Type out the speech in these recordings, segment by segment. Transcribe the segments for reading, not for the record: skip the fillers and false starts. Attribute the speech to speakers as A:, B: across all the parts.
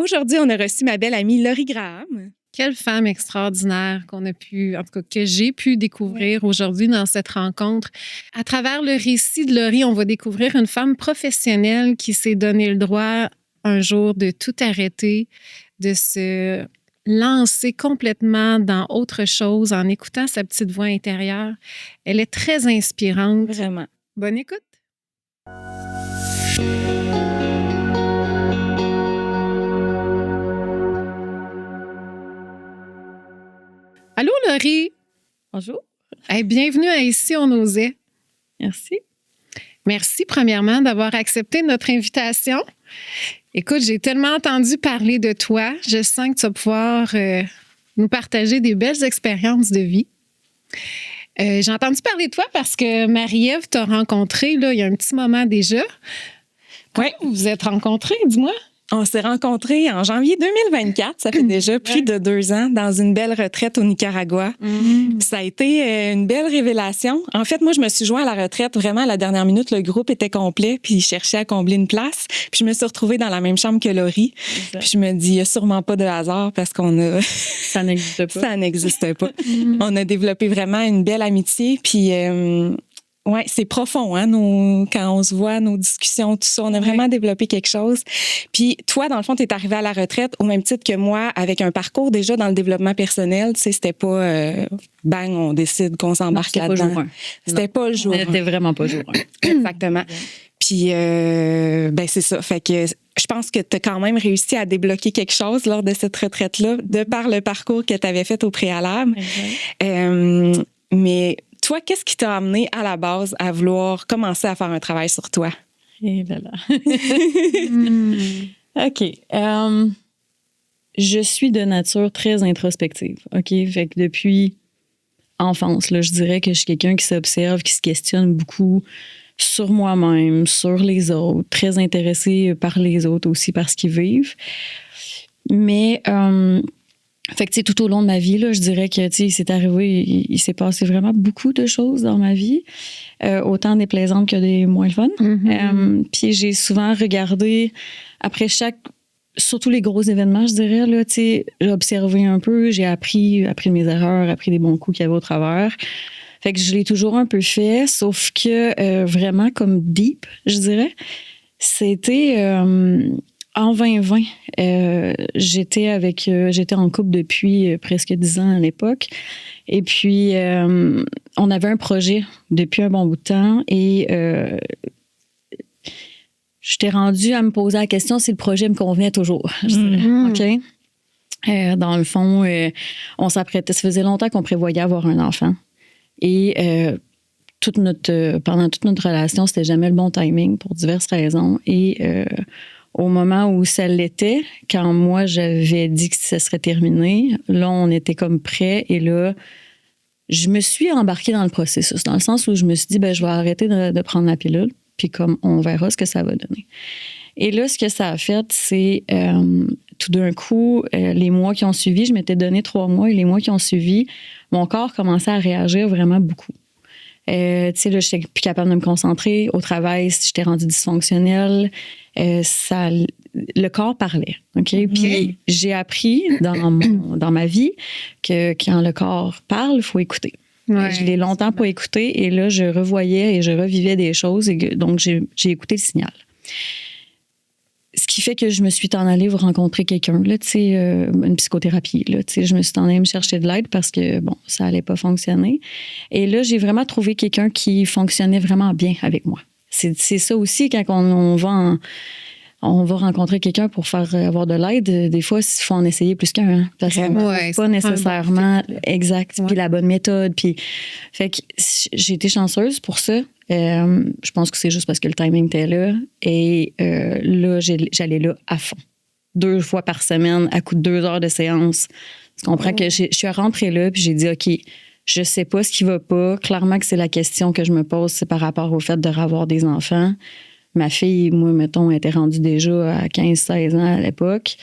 A: aujourd'hui, on a reçu ma belle amie Laurie Graham.
B: Quelle femme extraordinaire qu'on a pu, en tout cas, que j'ai pu découvrir aujourd'hui dans cette rencontre. À travers le récit de Laurie, on va découvrir une femme professionnelle qui s'est donné le droit un jour de tout arrêter, de se lancer complètement dans autre chose en écoutant sa petite voix intérieure. Elle est très inspirante.
A: Vraiment.
B: Bonne écoute. Allô, Laurie.
C: Bonjour.
B: Hey, bienvenue à Ici, on osait.
C: Merci.
B: Merci, premièrement, d'avoir accepté notre invitation. Écoute, j'ai tellement entendu parler de toi. Je sens que tu vas pouvoir nous partager des belles expériences de vie. J'ai entendu parler de toi parce que Marie-Ève t'a rencontré là, il y a un petit moment déjà.
A: Oui.
B: Vous vous êtes rencontrés, dis-moi.
A: On s'est rencontrés en janvier 2024. Ça fait déjà plus de 2 ans dans une belle retraite au Nicaragua. Ça a été une belle révélation. En fait, moi, je me suis joint à la retraite vraiment à la dernière minute. Le groupe était complet, puis il cherchait à combler une place. Puis je me suis retrouvée dans la même chambre que Laurie.
C: Exact.
A: Puis je me dis, il n'y a sûrement pas de hasard parce qu'on a...
C: Ça n'existe pas.
A: Ça n'existe pas. On a développé vraiment une belle amitié. Puis... ouais, c'est profond, hein, quand on se voit, nos discussions, tout ça. On a vraiment développé quelque chose. Puis toi, dans le fond, tu es arrivée à la retraite au même titre que moi, avec un parcours déjà dans le développement personnel. Tu sais, c'était pas bang, on décide qu'on s'embarque là-dedans. C'était pas le jour 1.
C: C'était vraiment pas jour 1.
A: Exactement. Puis, ben c'est ça. Fait que je pense que tu as quand même réussi à débloquer quelque chose lors de cette retraite-là, de par le parcours que tu avais fait au préalable. Mais toi, qu'est-ce qui t'a amené à la base à vouloir commencer à faire un travail sur toi?
C: Et voilà. OK. Je suis de nature très introspective. OK? Fait que depuis enfance, là, je dirais que je suis quelqu'un qui s'observe, qui se questionne beaucoup sur moi-même, sur les autres, très intéressée par les autres aussi, par ce qu'ils vivent. Mais... fait que, tu sais, tout au long de ma vie, là, je dirais que, tu sais, c'est arrivé, il s'est passé vraiment beaucoup de choses dans ma vie, autant des plaisantes que des moins le fun. Puis j'ai souvent regardé, après surtout les gros événements, je dirais, là, tu sais, j'ai observé un peu, j'ai appris de mes erreurs, appris des bons coups qu'il y avait au travers. Fait que je l'ai toujours un peu fait, sauf que vraiment comme deep, je dirais, c'était... en 2020, j'étais en couple depuis presque 10 ans à l'époque. Et puis, on avait un projet depuis un bon bout de temps et j'étais rendue à me poser la question si le projet me convenait toujours. Je dirais. OK? Dans le fond, on s'apprêtait. Ça faisait longtemps qu'on prévoyait avoir un enfant. Et pendant toute notre relation, c'était jamais le bon timing pour diverses raisons. Et au moment où ça l'était, quand moi, j'avais dit que ça serait terminé, là, on était comme prêts. Et là, je me suis embarquée dans le processus, dans le sens où je me suis dit, ben, je vais arrêter de prendre la pilule, puis comme on verra ce que ça va donner. Et là, ce que ça a fait, c'est tout d'un coup, les mois qui ont suivi, je m'étais donné 3 mois, et les mois qui ont suivi, mon corps commençait à réagir vraiment beaucoup. Tu sais, là, j'étais plus capable de me concentrer. Au travail, j'étais rendue dysfonctionnelle. Le corps parlait. OK? Puis j'ai appris dans ma vie que quand le corps parle, il faut écouter. Je l'ai longtemps pas écouté et là, je revoyais et je revivais des choses. Donc, j'ai écouté le signal. Ce qui fait que je me suis en allée rencontrer quelqu'un, là, tu sais, une psychothérapie. Là, tu sais, je me suis en allée me chercher de l'aide parce que, bon, ça allait pas fonctionner. Et là, j'ai vraiment trouvé quelqu'un qui fonctionnait vraiment bien avec moi. C'est ça aussi, quand on va rencontrer quelqu'un pour faire avoir de l'aide, des fois, il faut en essayer plus qu'un. Hein, parce que c'est pas nécessairement exact. Puis la bonne méthode. Puis, fait que j'ai été chanceuse pour ça. Je pense que c'est juste parce que le timing était là. Et là, j'allais là à fond. 2 fois par semaine, à coup de 2 heures de séance. Tu comprends que je suis rentrée là, puis j'ai dit, OK, je sais pas ce qui va pas. Clairement que c'est la question que je me pose, c'est par rapport au fait de revoir des enfants. Ma fille, moi, mettons, était rendue déjà à 15-16 ans à l'époque.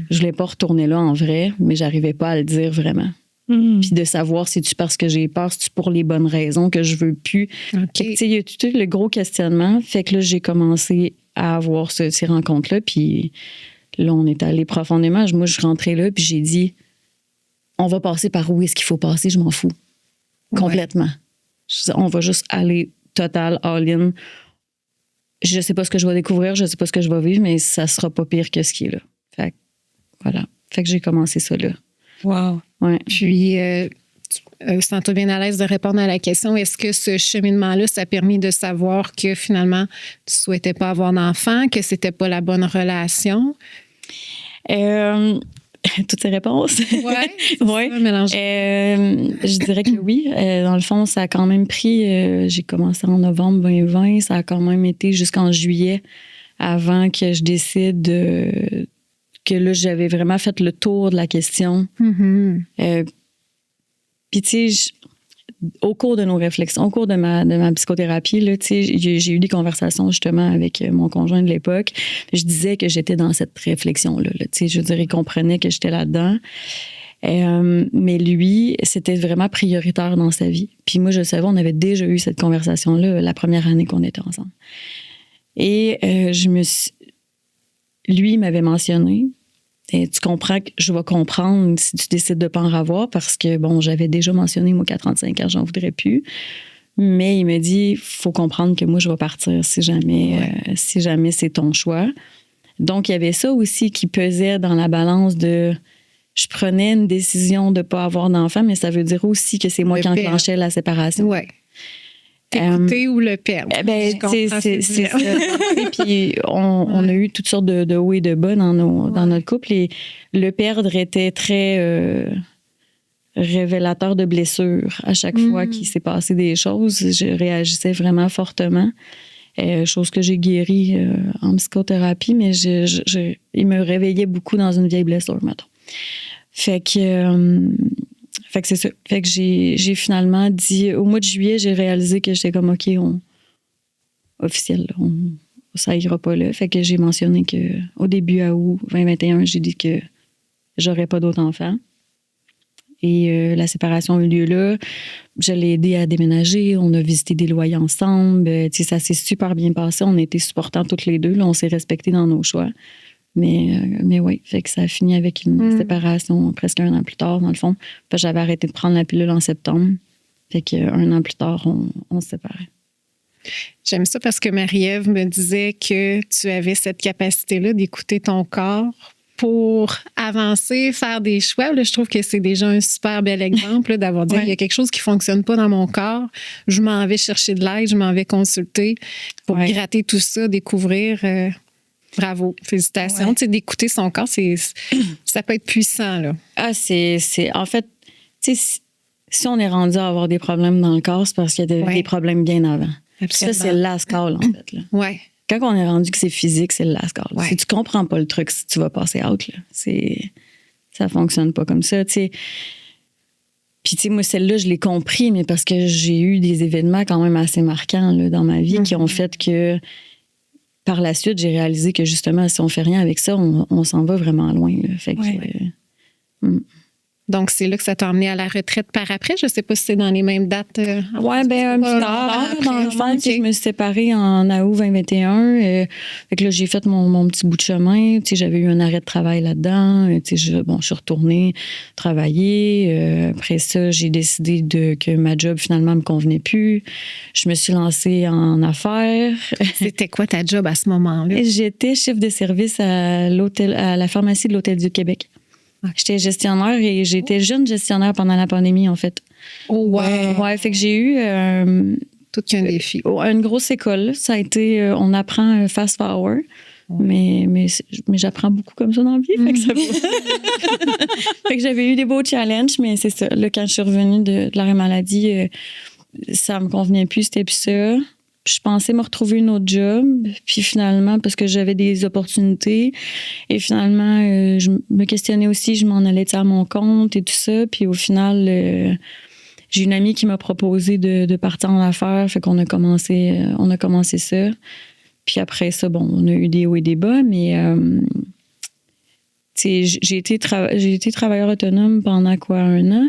C: Je l'ai pas retournée là en vrai, mais j'arrivais pas à le dire vraiment. Puis de savoir, c'est-tu parce que j'ai peur, c'est-tu pour les bonnes raisons que je veux plus. Tu sais, il y a tout le gros questionnement. Fait que là, j'ai commencé à avoir ces rencontres-là. Puis là, on est allé profondément. Moi, je suis rentrée là, puis j'ai dit, on va passer par où est-ce qu'il faut passer, je m'en fous. Complètement. On va juste aller total, all-in. Je sais pas ce que je vais découvrir, je sais pas ce que je vais vivre, mais ça sera pas pire que ce qui est là. Fait que, voilà. Fait que j'ai commencé ça là.
A: Wow.
C: Ouais.
B: Puis, sens-toi bien à l'aise de répondre à la question. Est-ce que ce cheminement-là, ça a permis de savoir que finalement, tu souhaitais pas avoir d'enfant, que c'était pas la bonne relation?
C: Toutes ces réponses.
B: Ouais.
C: Ouais. Je dirais que oui. Dans le fond, ça a quand même pris. J'ai commencé en novembre 2020. Ça a quand même été jusqu'en juillet avant que je décide que là, j'avais vraiment fait le tour de la question.
B: Mm-hmm.
C: Puis, tu sais, au cours de nos réflexions, au cours de ma psychothérapie, là, tu sais, j'ai eu des conversations justement avec mon conjoint de l'époque. Je disais que j'étais dans cette réflexion-là. Là, tu sais, je veux dire, il comprenait que j'étais là-dedans. Mais lui, c'était vraiment prioritaire dans sa vie. Puis moi, je le savais, on avait déjà eu cette conversation-là la première année qu'on était ensemble. Et lui, il m'avait mentionné. Et tu comprends que je vais comprendre si tu décides de ne pas en avoir parce que, bon, j'avais déjà mentionné, moi, qu'à 35 ans, j'en voudrais plus. Mais il me dit, il faut comprendre que moi, je vais partir si jamais c'est ton choix. Donc, il y avait ça aussi qui pesait dans la balance de... Je prenais une décision de ne pas avoir d'enfant, mais ça veut dire aussi que c'est moi qui enclenchais la séparation.
B: Oui. T'écouter ou le perdre.
C: C'est ça. Et puis, on a eu toutes sortes de hauts et de bas dans notre couple. Et le perdre était très révélateur de blessures. À chaque fois qu'il s'est passé des choses, je réagissais vraiment fortement. Chose que j'ai guérie en psychothérapie, mais il me réveillait beaucoup dans une vieille blessure, mettons. Fait que c'est ça. Fait que j'ai finalement dit, au mois de juillet, j'ai réalisé que j'étais comme, OK, officiel, ça ira pas là. Fait que j'ai mentionné qu'au début, à août 2021, j'ai dit que j'aurais pas d'autres enfants. Et la séparation a eu lieu là. Je l'ai aidé à déménager. On a visité des loyers ensemble. Ça s'est super bien passé. On a été supportants toutes les deux. Là, on s'est respectés dans nos choix. Mais oui, fait que ça a fini avec une séparation presque 1 an plus tard, dans le fond. J'avais arrêté de prendre la pilule en septembre. Fait qu'1 an plus tard, on se séparait.
B: J'aime ça parce que Marie-Ève me disait que tu avais cette capacité-là d'écouter ton corps pour avancer, faire des choix. Là, je trouve que c'est déjà un super bel exemple là, d'avoir dit il y a quelque chose qui ne fonctionne pas dans mon corps. Je m'en vais chercher de l'aide, je m'en vais consulter pour gratter tout ça, découvrir... Bravo, félicitations.
A: Ouais.
B: Tu sais, d'écouter son corps, ça peut être puissant, là.
C: Ah, en fait, tu sais, si on est rendu à avoir des problèmes dans le corps, c'est parce qu'il y a des problèmes bien avant.
B: Absolument.
C: Ça, c'est le last call, en fait. Là.
B: Ouais.
C: Quand on est rendu que c'est physique, c'est le last call.
B: Ouais.
C: Si tu comprends pas le truc, si tu vas passer out, là, ça fonctionne pas comme ça, tu sais. Puis, tu sais, moi, celle-là, je l'ai compris, mais parce que j'ai eu des événements quand même assez marquants là, dans ma vie qui ont fait que par la suite, j'ai réalisé que justement, si on fait rien avec ça, on s'en va vraiment loin. Là. Fait que,
B: Donc, c'est là que ça t'a emmené à la retraite par après. Je ne sais pas si c'est dans les mêmes dates.
C: Oui, bien, un petit tard. Dans le fond, je me suis séparée en août 2021. Fait que là, j'ai fait mon petit bout de chemin. J'avais eu un arrêt de travail là-dedans. Je suis retournée travailler. Après ça, j'ai décidé que ma job, finalement, me convenait plus. Je me suis lancée en affaires.
B: C'était quoi ta job à ce moment-là?
C: J'étais chef de service à la pharmacie de l'Hôtel du Québec. J'étais gestionnaire et j'étais jeune gestionnaire pendant la pandémie, en fait.
B: Oh, wow!
C: Ouais, fait que j'ai eu...
B: tout qu'un défi.
C: Une grosse école. Ça a été... on apprend fast forward. Mais j'apprends beaucoup comme ça dans la vie. Fait que ça fait que j'avais eu des beaux challenges, mais c'est ça. Là, quand je suis revenue de l'arrêt maladie, ça me convenait plus, c'était plus ça. Je pensais me retrouver une autre job, puis finalement, parce que j'avais des opportunités, et finalement, je me questionnais aussi, je m'en allais à mon compte et tout ça, puis au final, j'ai une amie qui m'a proposé de partir en affaires, fait qu'on a commencé ça. Puis après ça, bon, on a eu des hauts et des bas, mais j'ai été travailleur autonome pendant quoi, 1 an?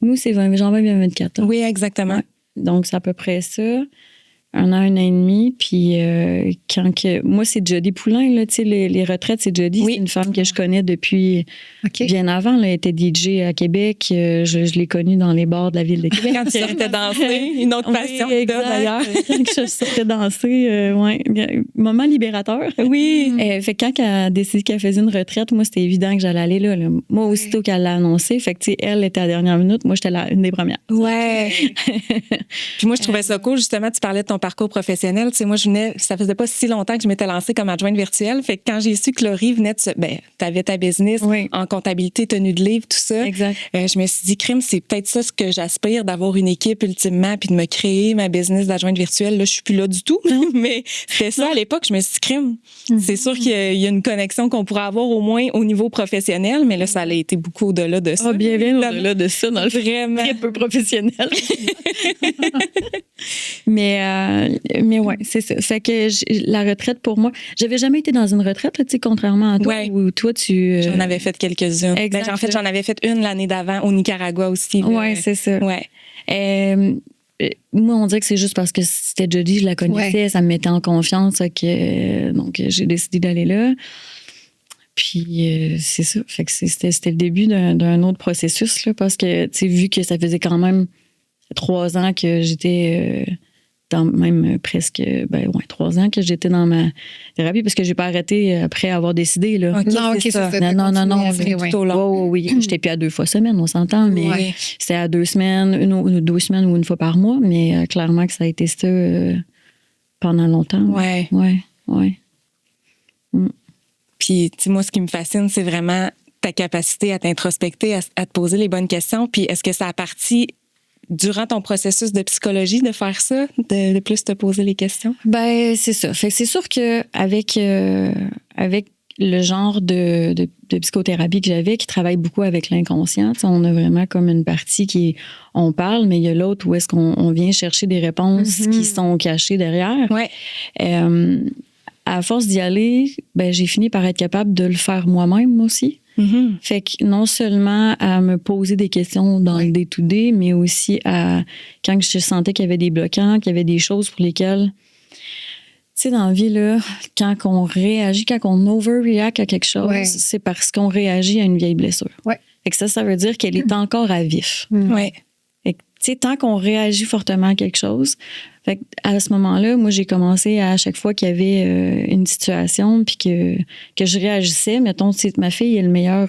C: Nous, c'est janvier 2024.
A: Oui, exactement.
C: Ouais. Donc, c'est à peu près ça. 1 an et demi. Puis moi, c'est Jody Poulain, là, tu sais, les retraites, c'est Jody.
A: Oui.
C: C'est une femme que je connais depuis bien avant. Là. Elle était DJ à Québec. Je l'ai connue dans les bars de la ville de Québec.
A: Quand tu sortais danser, une autre passion que t'as, d'ailleurs.
C: Quand je sortais danser, moment libérateur.
A: Oui.
C: Fait que quand elle a décidé qu'elle faisait une retraite, moi, c'était évident que j'allais aller là. Moi, aussitôt qu'elle l'a annoncé, fait que, tu sais, elle était à la dernière minute. Moi, j'étais une des premières.
A: Ouais. Puis moi, je trouvais ça cool. Justement, tu parlais de ton parcours professionnel. Tu sais, moi, ça faisait pas si longtemps que je m'étais lancée comme adjointe virtuelle. Fait que quand j'ai su que Laurie venait t'avais ta business en comptabilité, tenue de livre, tout ça.
C: Exact.
A: Je me suis dit, crime, c'est peut-être ça ce que j'aspire, d'avoir une équipe ultimement, puis de me créer ma business d'adjointe virtuelle. Là, je suis plus là du tout. Mais c'était ça à l'époque. Je me suis dit, crime, c'est sûr qu'il y a une connexion qu'on pourrait avoir au moins au niveau professionnel, mais là, ça a été beaucoup au-delà de ça.
C: Bien au-delà de ça, dans le
A: vraiment
C: très peu professionnel. mais ouais, c'est ça. Fait que la retraite, pour moi, j'avais jamais été dans une retraite, tu sais, contrairement à toi, où toi, tu...
A: J'en avais fait quelques-unes.
C: Exact.
A: En fait, j'en avais fait une l'année d'avant au Nicaragua aussi.
C: Oui, c'est ça.
A: Ouais.
C: Moi, on dirait que c'est juste parce que c'était Jody, je la connaissais, ça me mettait en confiance, donc j'ai décidé d'aller là. Puis c'est ça. Fait que c'était le début d'un autre processus, là, parce que, tu sais, vu que ça faisait quand même 3 ans que j'étais même presque 3 ans que j'étais dans ma thérapie, parce que j'ai pas arrêté après avoir décidé, là.
A: Okay,
B: non, c'est ça.
C: Non,
B: tout au
C: long. Oui. J'étais plus à 2 fois semaine, on s'entend, mais c'était à 2 semaines, 2 semaines ou 1 fois par mois, mais clairement que ça a été ça pendant longtemps.
A: Ouais. Puis, tu sais, moi, ce qui me fascine, c'est vraiment ta capacité à t'introspecter, à te poser les bonnes questions. Puis, est-ce que ça a parti durant ton processus de psychologie de faire ça, de plus te poser les questions?
C: Ben, c'est ça. Fait que c'est sûr qu'avec avec le genre de psychothérapie que j'avais, qui travaille beaucoup avec l'inconscient, on a vraiment comme une partie on parle, mais il y a l'autre où est-ce qu'on vient chercher des réponses qui sont cachées derrière.
A: Ouais.
C: À force d'y aller, ben, j'ai fini par être capable de le faire moi-même aussi. Fait que non seulement à me poser des questions dans le day-to-day, mais aussi quand je sentais qu'il y avait des bloquants, qu'il y avait des choses pour lesquelles... Tu sais, dans la vie, là, quand on réagit, quand on overreact à quelque chose, c'est parce qu'on réagit à une vieille blessure. Fait que ça veut dire qu'elle est encore à vif.
A: Ouais.
C: Fait que, tu sais, tant qu'on réagit fortement à quelque chose, fait à ce moment-là, moi, j'ai commencé à chaque fois qu'il y avait une situation, puis que je réagissais, mettons, ma fille est le meilleur...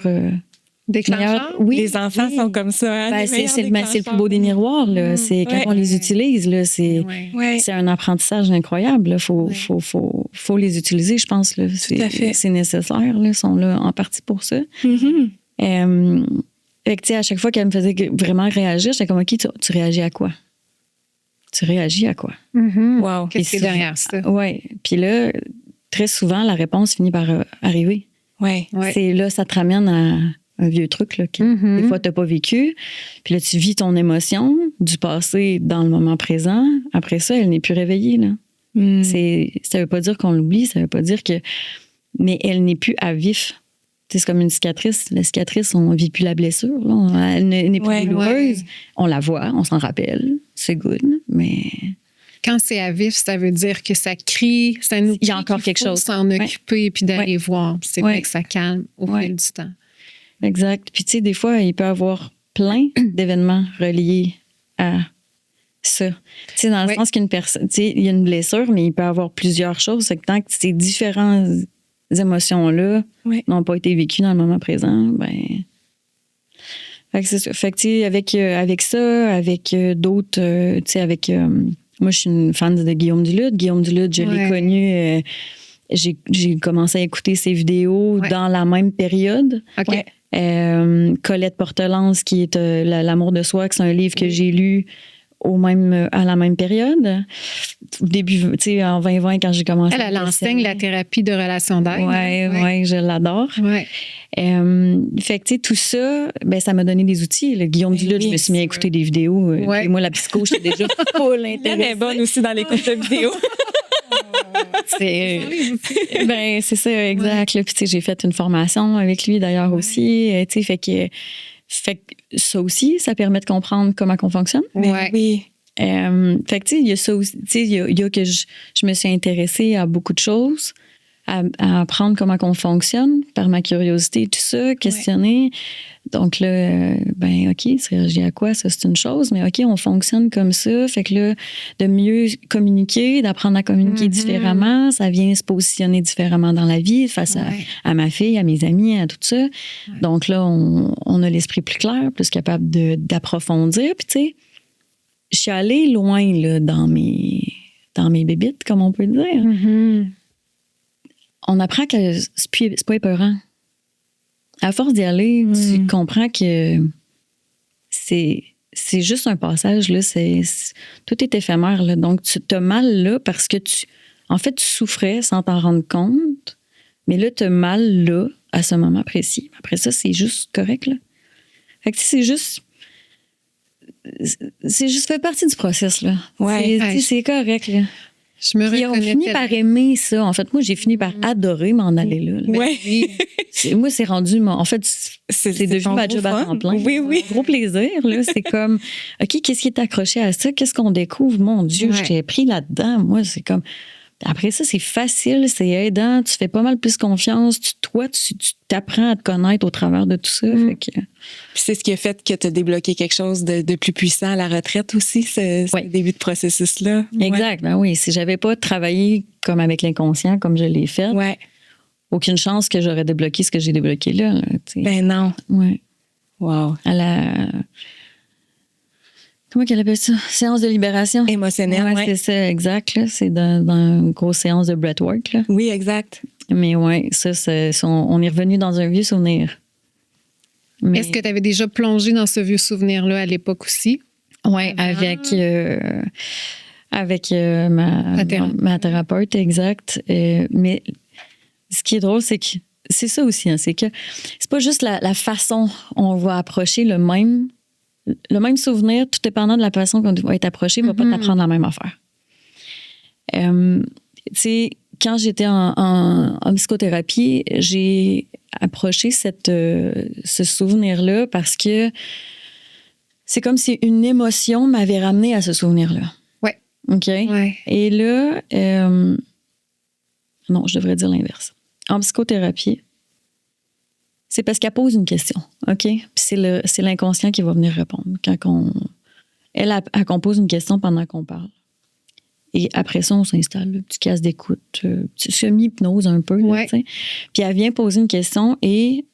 B: déclencheur?
C: Oui.
A: Les enfants sont comme ça. Hein,
C: ben, c'est le plus beau des miroirs. Là. C'est quand on les utilise, là, c'est un apprentissage incroyable. Il faut les utiliser, je pense. Là. C'est nécessaire. Là. Ils sont là en partie pour ça. Fait que, à chaque fois qu'elle me faisait vraiment réagir, j'étais comme, OK, tu réagis à quoi? Tu réagis à quoi?
B: Wow. Qu'est-ce qui est derrière ça?
C: Oui. Puis là, très souvent, la réponse finit par arriver.
A: Ouais.
C: C'est là, ça te ramène à un vieux truc là, que des fois, tu n'as pas vécu. Puis là, tu vis ton émotion du passé dans le moment présent. Après ça, elle n'est plus réveillée. Là. Ça ne veut pas dire qu'on l'oublie, ça ne veut pas dire que... Mais elle n'est plus à vif. C'est comme une cicatrice. La cicatrice, on ne vit plus la blessure. Là. Elle n'est plus douloureuse. On la voit, on s'en rappelle. C'est good, mais...
B: Quand c'est à vif, ça veut dire que ça crie, ça nous...
C: Il y a encore quelque chose.
B: S'en occuper puis d'aller voir. C'est vrai que ça calme au fil du temps.
C: Exact. Puis, tu sais, des fois, il peut y avoir plein d'événements reliés à ça. Tu sais, dans le sens qu'une personne... Tu sais, il y a une blessure, mais il peut y avoir plusieurs choses. C'est que tant que ces différentes émotions-là n'ont pas été vécues dans le moment présent, ben... Fait que c'est ça. Fait que, tu sais, avec ça, avec d'autres... tu sais, avec... moi, je suis une fan de Guillaume Duluth. Guillaume Duluth, je l'ai connu... j'ai commencé à écouter ses vidéos dans la même période.
B: OK.
C: Colette Portelance, qui est L'amour de soi, que c'est un livre que j'ai lu à la même période. Au début, tu sais, en 2020, quand j'ai commencé.
B: Elle enseigne la thérapie de relation d'aide.
C: Oui, je l'adore. Fait que, tu sais, tout ça, ben, ça m'a donné des outils. Le Guillaume Duluth, je me suis mis à écouter des vidéos. Et moi, la psycho, j'étais déjà full intéressée.
A: Elle est bonne aussi dans l'écoute de vidéos.
C: C'est ça, exact. Là, puis, tu sais, j'ai fait une formation avec lui d'ailleurs aussi. Tu sais, fait que ça aussi, ça permet de comprendre comment on fonctionne.
A: Oui.
C: Fait que, tu sais, il y a ça aussi. Tu sais, il y a que je me suis intéressée à beaucoup de choses, à apprendre comment on fonctionne par ma curiosité et tout ça, questionner. Donc là, OK, c'est réagi à quoi? Ça, c'est une chose, mais OK, on fonctionne comme ça. Fait que là, de mieux communiquer, d'apprendre à communiquer différemment, ça vient se positionner différemment dans la vie face à ma fille, à mes amis, à tout ça. Ouais. Donc là, on a l'esprit plus clair, plus capable d'approfondir. Puis, tu sais, je suis allée loin là, dans mes bébites, comme on peut dire.
B: Mm-hmm.
C: On apprend que c'est pas épeurant. À force d'y aller, tu comprends que c'est juste un passage. Là, tout est éphémère. Là, donc, tu as mal là parce que tu souffrais sans t'en rendre compte. Mais là, tu as mal là, à ce moment précis. Après ça, c'est juste correct. Là. Fait que c'est juste fait partie du process. Là.
A: Ouais.
C: C'est correct. Là.
B: Je me
C: Puis on finit par aimer ça. En fait, moi, j'ai fini par adorer m'en aller là.
A: Oui.
C: Moi, c'est rendu... En fait, c'est devenu ma job à temps plein.
A: Oui.
C: Gros plaisir. Là. C'est comme, OK, qu'est-ce qui est accroché à ça? Qu'est-ce qu'on découvre? Mon Dieu, je t'ai pris là-dedans. Moi, c'est comme... Après ça, c'est facile, c'est aidant. Tu fais pas mal plus confiance. Tu t'apprends à te connaître au travers de tout ça. Fait que...
A: Puis c'est ce qui a fait que tu as débloqué quelque chose de plus puissant à la retraite aussi, ce début de processus-là.
C: Exact. Ben oui, si j'avais pas travaillé comme avec l'inconscient, comme je l'ai fait, aucune chance que j'aurais débloqué ce que j'ai débloqué là.
A: Ben non.
C: Ouais.
A: Wow.
C: À la... Comment qu'elle appelle ça? Séance de libération.
A: Émotionnelle,
C: c'est ça, exact. Là. C'est dans une grosse séance de breathwork. Là.
A: Oui, exact.
C: Mais oui, on est revenu dans un vieux souvenir. Mais... Est-ce
B: que tu avais déjà plongé dans ce vieux souvenir-là à l'époque aussi?
C: Oui, avec ma thérapeute, exact. Mais ce qui est drôle, c'est que c'est ça aussi, hein, c'est que c'est pas juste la façon on va approcher le même souvenir, tout dépendant de la façon qu'on va être approché, va pas t'apprendre la même affaire. Tu sais, quand j'étais en psychothérapie, j'ai approché ce souvenir-là parce que c'est comme si une émotion m'avait ramené à ce souvenir-là.
B: Oui.
C: OK?
B: Ouais.
C: Et là, non, je devrais dire l'inverse. En psychothérapie, c'est parce qu'elle pose une question, OK? Puis c'est l'inconscient qui va venir répondre. Elle pose une question pendant qu'on parle. Et après ça, on s'installe, là, petit casse d'écoute, semi-hypnose un peu. Là, puis elle vient poser une question et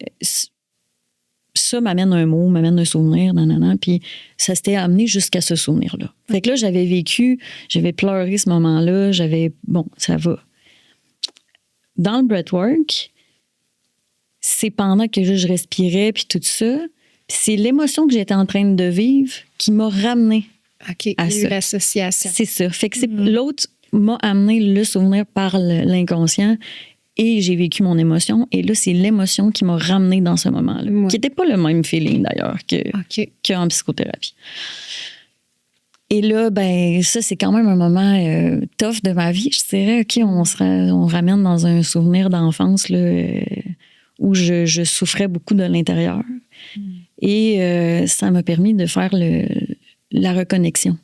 C: ça m'amène un mot, m'amène un souvenir, nanana. Puis ça s'était amené jusqu'à ce souvenir-là. Fait que là, j'avais pleuré ce moment-là, bon, ça va. Dans le breathwork, c'est pendant que je respirais puis tout ça, puis c'est l'émotion que j'étais en train de vivre qui m'a ramené à ça.
B: L'association.
C: C'est ça. Fait que l'autre m'a amené le souvenir par l'inconscient et j'ai vécu mon émotion. Et là, c'est l'émotion qui m'a ramené dans ce moment-là, qui n'était pas le même feeling d'ailleurs qu'en psychothérapie. Et là, ben ça, c'est quand même un moment tough de ma vie. Je dirais, OK, on ramène dans un souvenir d'enfance là, où je souffrais beaucoup de l'intérieur. Et ça m'a permis de faire la reconnexion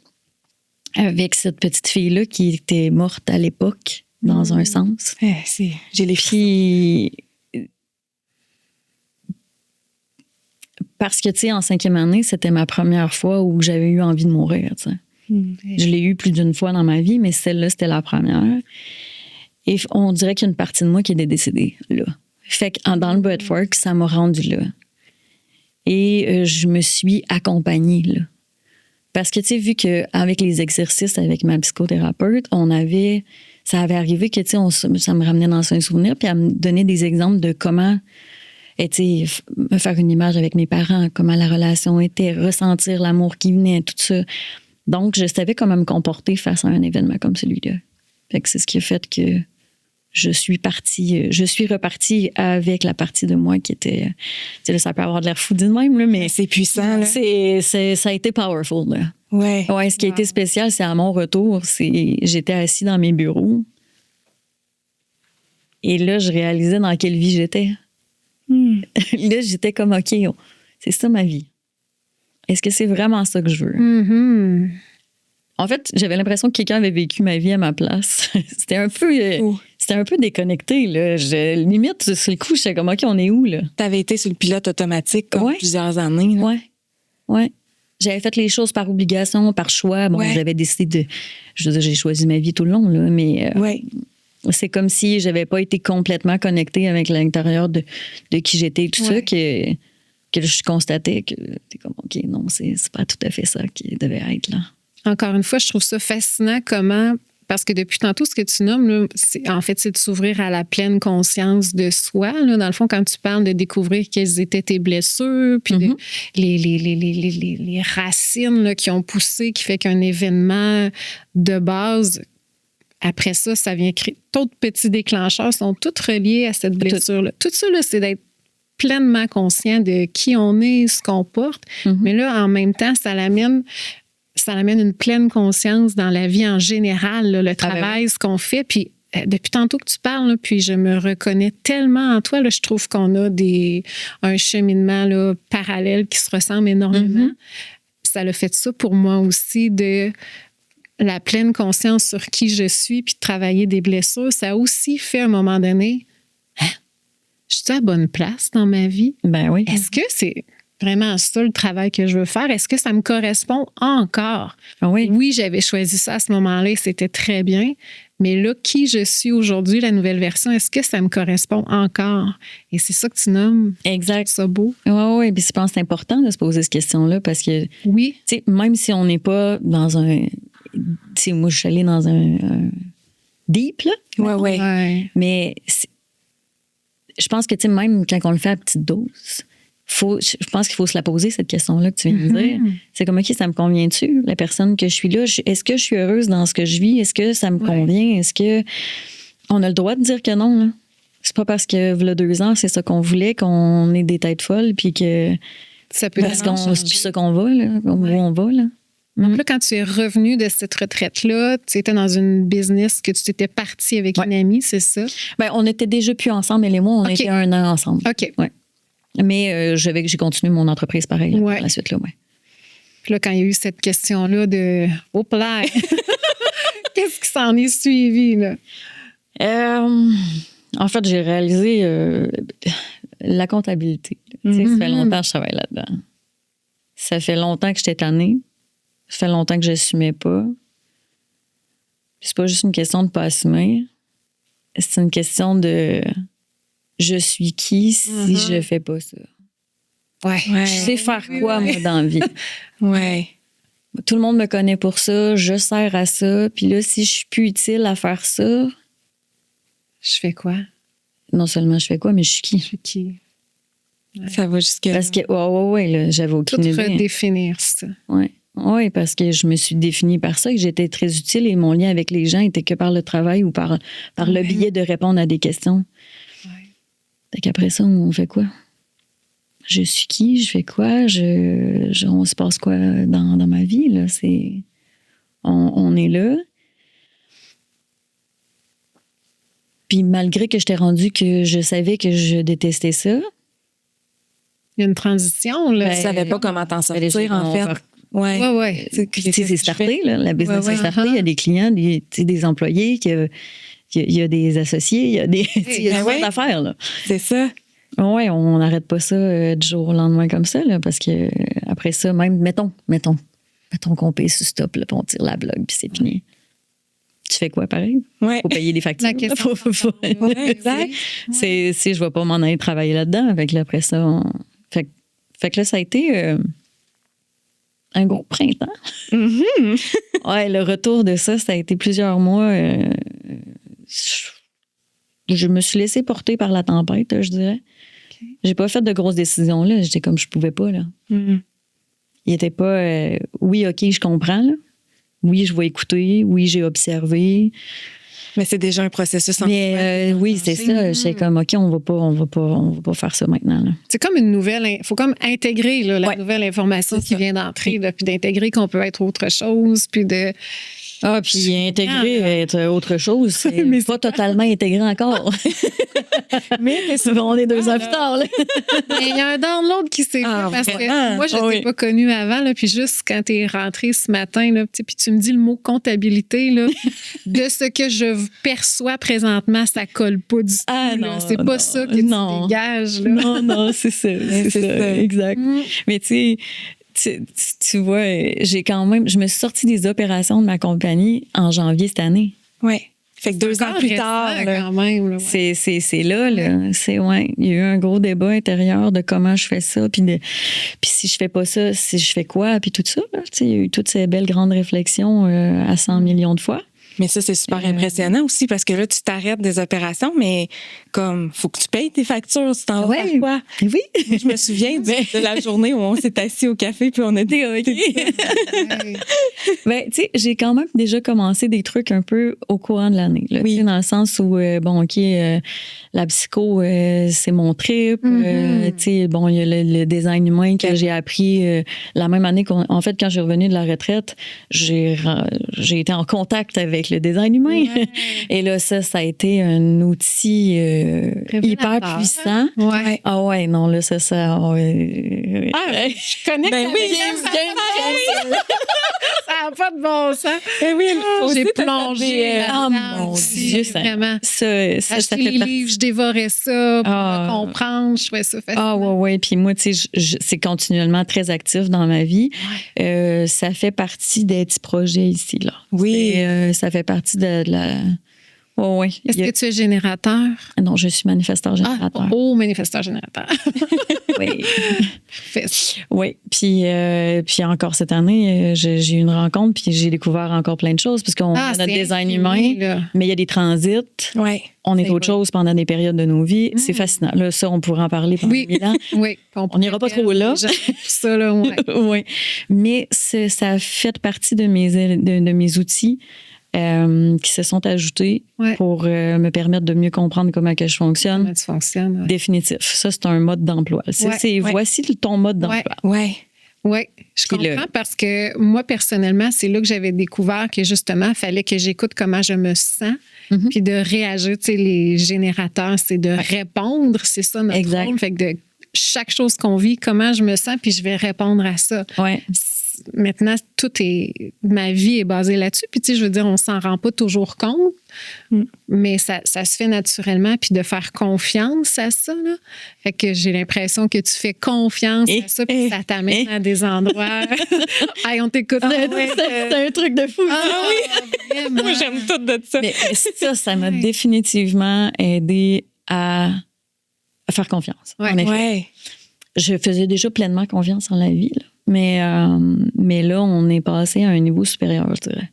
C: avec cette petite fille-là qui était morte à l'époque, dans un sens.
A: J'ai les
C: filles. Parce que, tu sais, en 5e année, c'était ma première fois où j'avais eu envie de mourir, tu sais. Je l'ai eu plus d'une fois dans ma vie, mais celle-là, c'était la première. Et on dirait qu'il y a une partie de moi qui est décédée, là. Fait que dans le breathwork, ça m'a rendue là. Et je me suis accompagnée, là. Parce que, tu sais, vu qu'avec les exercices avec ma psychothérapeute, ça avait arrivé que, tu sais, ça me ramenait dans un souvenir, puis elle me donnait des exemples de comment, tu sais, me faire une image avec mes parents, comment la relation était, ressentir l'amour qui venait, tout ça. Donc, je savais comment me comporter face à un événement comme celui-là. Fait que c'est ce qui a fait que je suis repartie avec la partie de moi qui était... Tu sais, là, ça peut avoir de l'air fou de même, là, mais...
A: C'est puissant, là.
C: Ça a été powerful, là. Ouais, ce qui a été spécial, c'est à mon retour, j'étais assis dans mes bureaux. Et là, je réalisais dans quelle vie j'étais. Là, j'étais comme, OK, c'est ça ma vie. Est-ce que c'est vraiment ça que je veux? En fait, j'avais l'impression que quelqu'un avait vécu ma vie à ma place. C'était un peu déconnecté, là. Limite, sur le coup, j'étais comme, OK, on est où, là?
A: Tu avais été sur le pilote automatique plusieurs années. Là.
C: Ouais. J'avais fait les choses par obligation, par choix. Bon, j'avais décidé je veux dire, j'ai choisi ma vie tout le long, là, mais c'est comme si j'avais pas été complètement connectée avec l'intérieur de qui j'étais et tout ça, que je constatais que t'es comme, OK, non, c'est pas tout à fait ça qui devait être, là.
B: Encore une fois, je trouve ça fascinant comment, parce que depuis tantôt, ce que tu nommes, là, c'est de s'ouvrir à la pleine conscience de soi. Là, dans le fond, quand tu parles de découvrir quelles étaient tes blessures, puis les racines là, qui ont poussé, qui fait qu'un événement de base, après ça, ça vient créer d'autres petits déclencheurs, sont tous reliés à cette blessure-là. Tout ça, là, c'est d'être pleinement conscient de qui on est, ce qu'on porte. Mais là, en même temps, ça l'amène une pleine conscience dans la vie en général, là, le travail, ce qu'on fait. Puis depuis tantôt que tu parles, là, puis je me reconnais tellement en toi, là, je trouve qu'on a un cheminement là, parallèle qui se ressemble énormément. Ça l'a fait ça pour moi aussi, de la pleine conscience sur qui je suis, puis de travailler des blessures. Ça a aussi fait à un moment donné, je suis à la bonne place dans ma vie?
C: Ben oui.
B: Est-ce que c'est vraiment ça le travail que je veux faire? Est-ce que ça me correspond encore? Oui, j'avais choisi ça à ce moment-là et c'était très bien. Mais là, qui je suis aujourd'hui, la nouvelle version, est-ce que ça me correspond encore? Et c'est ça que tu nommes.
C: Exact.
B: C'est ça beau.
C: Oui. Puis je pense que c'est important de se poser cette question-là parce que,
B: oui,
C: tu sais, même si on n'est pas dans un. Tu sais, moi, je suis allée dans un deep, là.
B: Ouais.
C: Mais je pense que, tu sais, même quand on le fait à petite dose, je pense qu'il faut se la poser, cette question-là que tu viens de dire. C'est comme, OK, ça me convient-tu, la personne que je suis là? Est-ce que je suis heureuse dans ce que je vis? Est-ce que ça me convient? Est-ce que on a le droit de dire que non, là? C'est pas parce que, il y a 2 ans, c'est ça qu'on voulait, qu'on est des têtes folles, puis que
B: ça peut
C: parce qu'on c'est plus ça qu'on va, là, où on va, là.
B: Donc là, quand tu es revenu de cette retraite-là, tu étais dans une business que tu t'étais partie avec une amie, c'est ça?
C: Bien, on était déjà plus ensemble, elle et moi. On était 1 an ensemble.
B: OK.
C: Ouais. Mais j'ai continué mon entreprise pareil par la suite. Là,
B: Puis là, quand il y a eu cette question-là de « Oh, là! » qu'est-ce qui s'en est suivi, là?
C: En fait, j'ai réalisé la comptabilité. Ça fait longtemps que je travaille là-dedans. Ça fait longtemps que j'étais tannée. Ça fait longtemps que je n'assumais pas. C'est pas juste une question de pas assumer. C'est une question de je suis qui si je fais pas ça. Je sais faire quoi, moi, dans la vie. Tout le monde me connaît pour ça. Je sers à ça. Puis là, si je suis plus utile à faire ça...
B: Je fais quoi?
C: Non seulement je fais quoi, mais je suis qui?
B: Je suis qui?
A: Ça va jusque-là.
C: Parce que, là, j'avais aucune idée.
B: Tout redéfinir ça.
C: Oui, parce que je me suis définie par ça, que j'étais très utile et mon lien avec les gens était que par le travail ou par le biais de répondre à des questions. Fait qu'après ça, on fait quoi? Je suis qui? Je fais quoi? On se passe quoi dans ma vie? Là? On est là. Puis malgré que j'étais rendue que je savais que je détestais ça.
B: Il y a une transition, là.
A: Tu ne savais pas comment t'en sortir, en fait.
B: Oui.
C: C'est starté, là. La business est startée. Il y a des clients, des employés, il y a des associés, il y a des plein d'affaires, là.
A: C'est ça.
C: Oui, on n'arrête pas ça du jour au lendemain comme ça, là, parce que après ça, même, mettons qu'on paye sur stop, là, puis on tire la blog, puis c'est fini. Tu fais quoi, pareil? Faut payer des factures.
B: La question.
A: Exact.
C: Je ne vais pas m'en aller travailler là-dedans. Fait que là, après ça, fait que là, ça a été un gros printemps. Le retour de ça a été plusieurs mois. Je me suis laissée porter par la tempête, je dirais. J'ai pas fait de grosses décisions, là. J'étais comme je pouvais pas, là. Il était pas... oui, OK, je comprends, là. Oui, je vais écouter. Oui, j'ai observé.
A: Mais c'est déjà un processus en
C: Mais oui, c'est ça. J'étais comme, OK, on va pas faire ça maintenant, là.
B: C'est comme une nouvelle... Il faut comme intégrer là, la nouvelle information qui vient d'entrer, là, puis d'intégrer qu'on peut être autre chose, puis de...
C: Ah, puis intégrer être autre chose, c'est
A: Mais
C: pas totalement intégré encore.
A: Mais
C: On est 2 ans plus tard, là.
B: Mais il y a un download qui s'est fait parce
A: vraiment?
B: que moi, je ne t'ai pas connue avant, là, puis juste quand tu es rentrée ce matin, là, puis tu me dis le mot comptabilité, là, de ce que je perçois présentement, ça colle pas du tout.
C: Ah,
B: là.
C: non,
B: C'est pas
C: non,
B: ça que
C: non.
B: tu dégages. Là.
C: Non, c'est ça. C'est ça, exact. Mais tu vois, je me suis sortie des opérations de ma compagnie en janvier cette année.
A: Oui. Fait que 2 ans
B: Encore
A: plus
B: récent,
A: tard, là.
B: quand même. Là, ouais.
C: C'est là. Il y a eu un gros débat intérieur de comment je fais ça, puis si je fais pas ça, si je fais quoi, puis tout ça. Là. Il y a eu toutes ces belles grandes réflexions à 100 millions de fois.
A: Mais ça, c'est super impressionnant aussi parce que là, tu t'arrêtes des opérations, mais comme, faut que tu payes tes factures, tu t'en vas faire quoi?
C: Oui.
A: Je me souviens de la journée où on s'est assis au café puis on a dit OK.
C: Ben, tu sais, j'ai quand même déjà commencé des trucs un peu au courant de l'année. Là,
A: Oui.
C: Dans le sens où, la psycho, c'est mon trip. Tu sais, bon, il y a le design humain que j'ai appris la même année en fait, quand je suis revenue de la retraite, j'ai été en contact avec le design humain.
B: Ouais.
C: Et là, ça a été un outil hyper puissant.
B: Ouais.
C: Ah ouais, non, là, ça.
B: Ah, je connais
A: Ben oui,
B: ça n'a pas de bon sens.
A: Ben oui,
B: J'ai
A: aussi, t'as
B: plongé.
A: fait des,
C: Ah,
B: là-dedans
C: mon
B: aussi,
C: Dieu, ça-
B: vraiment.
C: Ça
B: Acheter
C: fait
B: les
C: partie.
B: livres, je dévorais ça pour
C: Ah.
B: me comprendre. Je trouvais ça facile.
C: Ah ouais. Puis moi, tu sais, c'est continuellement très actif dans ma vie. Ça fait partie des petits projets ici, là.
A: Oui.
C: Ça fait partie de la... Ouais.
B: Est-ce que tu es générateur?
C: Non, je suis manifesteur générateur.
B: Manifesteur générateur.
C: Oui.
B: Fait-
C: Oui. Puis encore cette année, j'ai eu une rencontre, puis j'ai découvert encore plein de choses, parce qu'on a notre
B: c'est
C: design
B: infini,
C: humain,
B: là.
C: mais il y a des transits.
A: Ouais.
C: On est
B: C'est
C: autre
B: vrai.
C: chose pendant des périodes de nos vies. C'est fascinant. Là, ça, on pourrait en parler pendant
B: Oui.
C: 1000 ans.
B: Oui.
C: On n'ira pas trop là.
B: Ça, là, ouais.
C: Oui. Mais ça a fait partie de mes outils qui se sont ajoutés
B: Ouais.
C: pour me permettre de mieux comprendre comment que je fonctionne.
B: Comment tu fonctionnes? Ouais.
C: Définitif. Ça, c'est un mode d'emploi.
B: Ouais.
C: Voici ton mode d'emploi.
A: Ouais.
B: Oui, je
C: Puis
B: comprends parce que moi, personnellement, c'est là que j'avais découvert que justement, il fallait que j'écoute comment je me sens
C: Mhm.
B: puis de réagir. Tu sais, les générateurs, c'est de répondre, c'est ça notre
C: Exact.
B: rôle. Fait que de chaque chose qu'on vit, comment je me sens, puis je vais répondre à ça.
C: Ouais.
B: Maintenant, ma vie est basée là-dessus. Puis, tu sais, je veux dire, on s'en rend pas toujours compte, mais ça se fait naturellement. Puis de faire confiance à ça, là. Fait que j'ai l'impression que tu fais confiance à ça, puis ça t'amène à des endroits. Hey, on t'écoute.
C: C'est un truc de fou. ça.
B: Ah oui, vraiment.
A: Moi, j'aime tout de ça.
C: Mais ça m'a
B: Ouais.
C: définitivement aidé à faire confiance.
B: Ouais.
C: En effet.
A: Ouais.
C: Je faisais déjà pleinement confiance en la vie, là. Mais là, on est passé à un niveau supérieur, je dirais.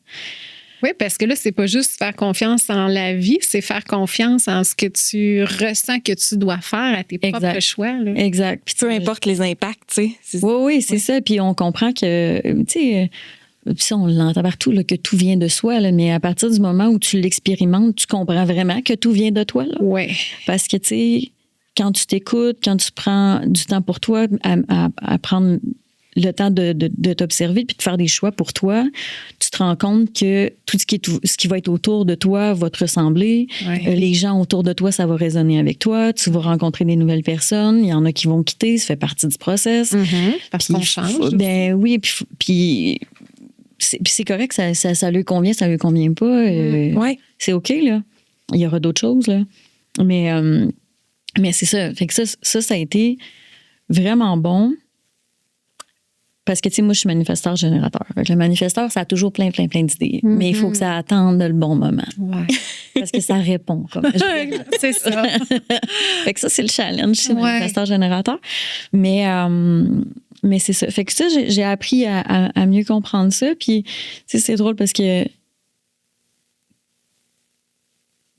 B: Oui, parce que là, c'est pas juste faire confiance en la vie, c'est faire confiance en ce que tu ressens que tu dois faire à tes propres
C: Exact.
B: choix. Là.
C: Exact. Puis,
A: Peu importe les impacts, tu sais.
C: Oui, c'est ça. Puis on comprend que, tu sais, puis ça, on l'entend partout, là, que tout vient de soi, là, mais à partir du moment où tu l'expérimentes, tu comprends vraiment que tout vient de toi. Là.
B: Oui.
C: Parce que, tu sais, quand tu t'écoutes, quand tu prends du temps pour toi, à prendre le temps de t'observer puis de faire des choix pour toi, tu te rends compte que tout ce qui va être autour de toi va te ressembler.
B: Ouais.
C: Les gens autour de toi, ça va résonner avec toi. Tu vas rencontrer des nouvelles personnes. Il y en a qui vont quitter. Ça fait partie du process.
B: Parce
C: Puis,
B: qu'on change.
C: Ben oui, puis c'est correct, ça lui convient, ça lui convient pas.
A: Ouais.
C: C'est OK, là. Il y aura d'autres choses, là. Mais c'est ça. Fait que ça a été vraiment bon. Parce que, tu sais, moi, je suis manifesteur générateur. Fait que le manifesteur, ça a toujours plein d'idées. Mais il faut que ça attende le bon moment.
B: Ouais.
C: Parce que ça répond, comme je dirais.
B: C'est ça.
C: Fait que ça, c'est le challenge chez le
B: Ouais.
C: manifesteur générateur. Mais c'est ça. Fait que ça, j'ai appris à mieux comprendre ça. Puis, tu sais, c'est drôle parce que, tu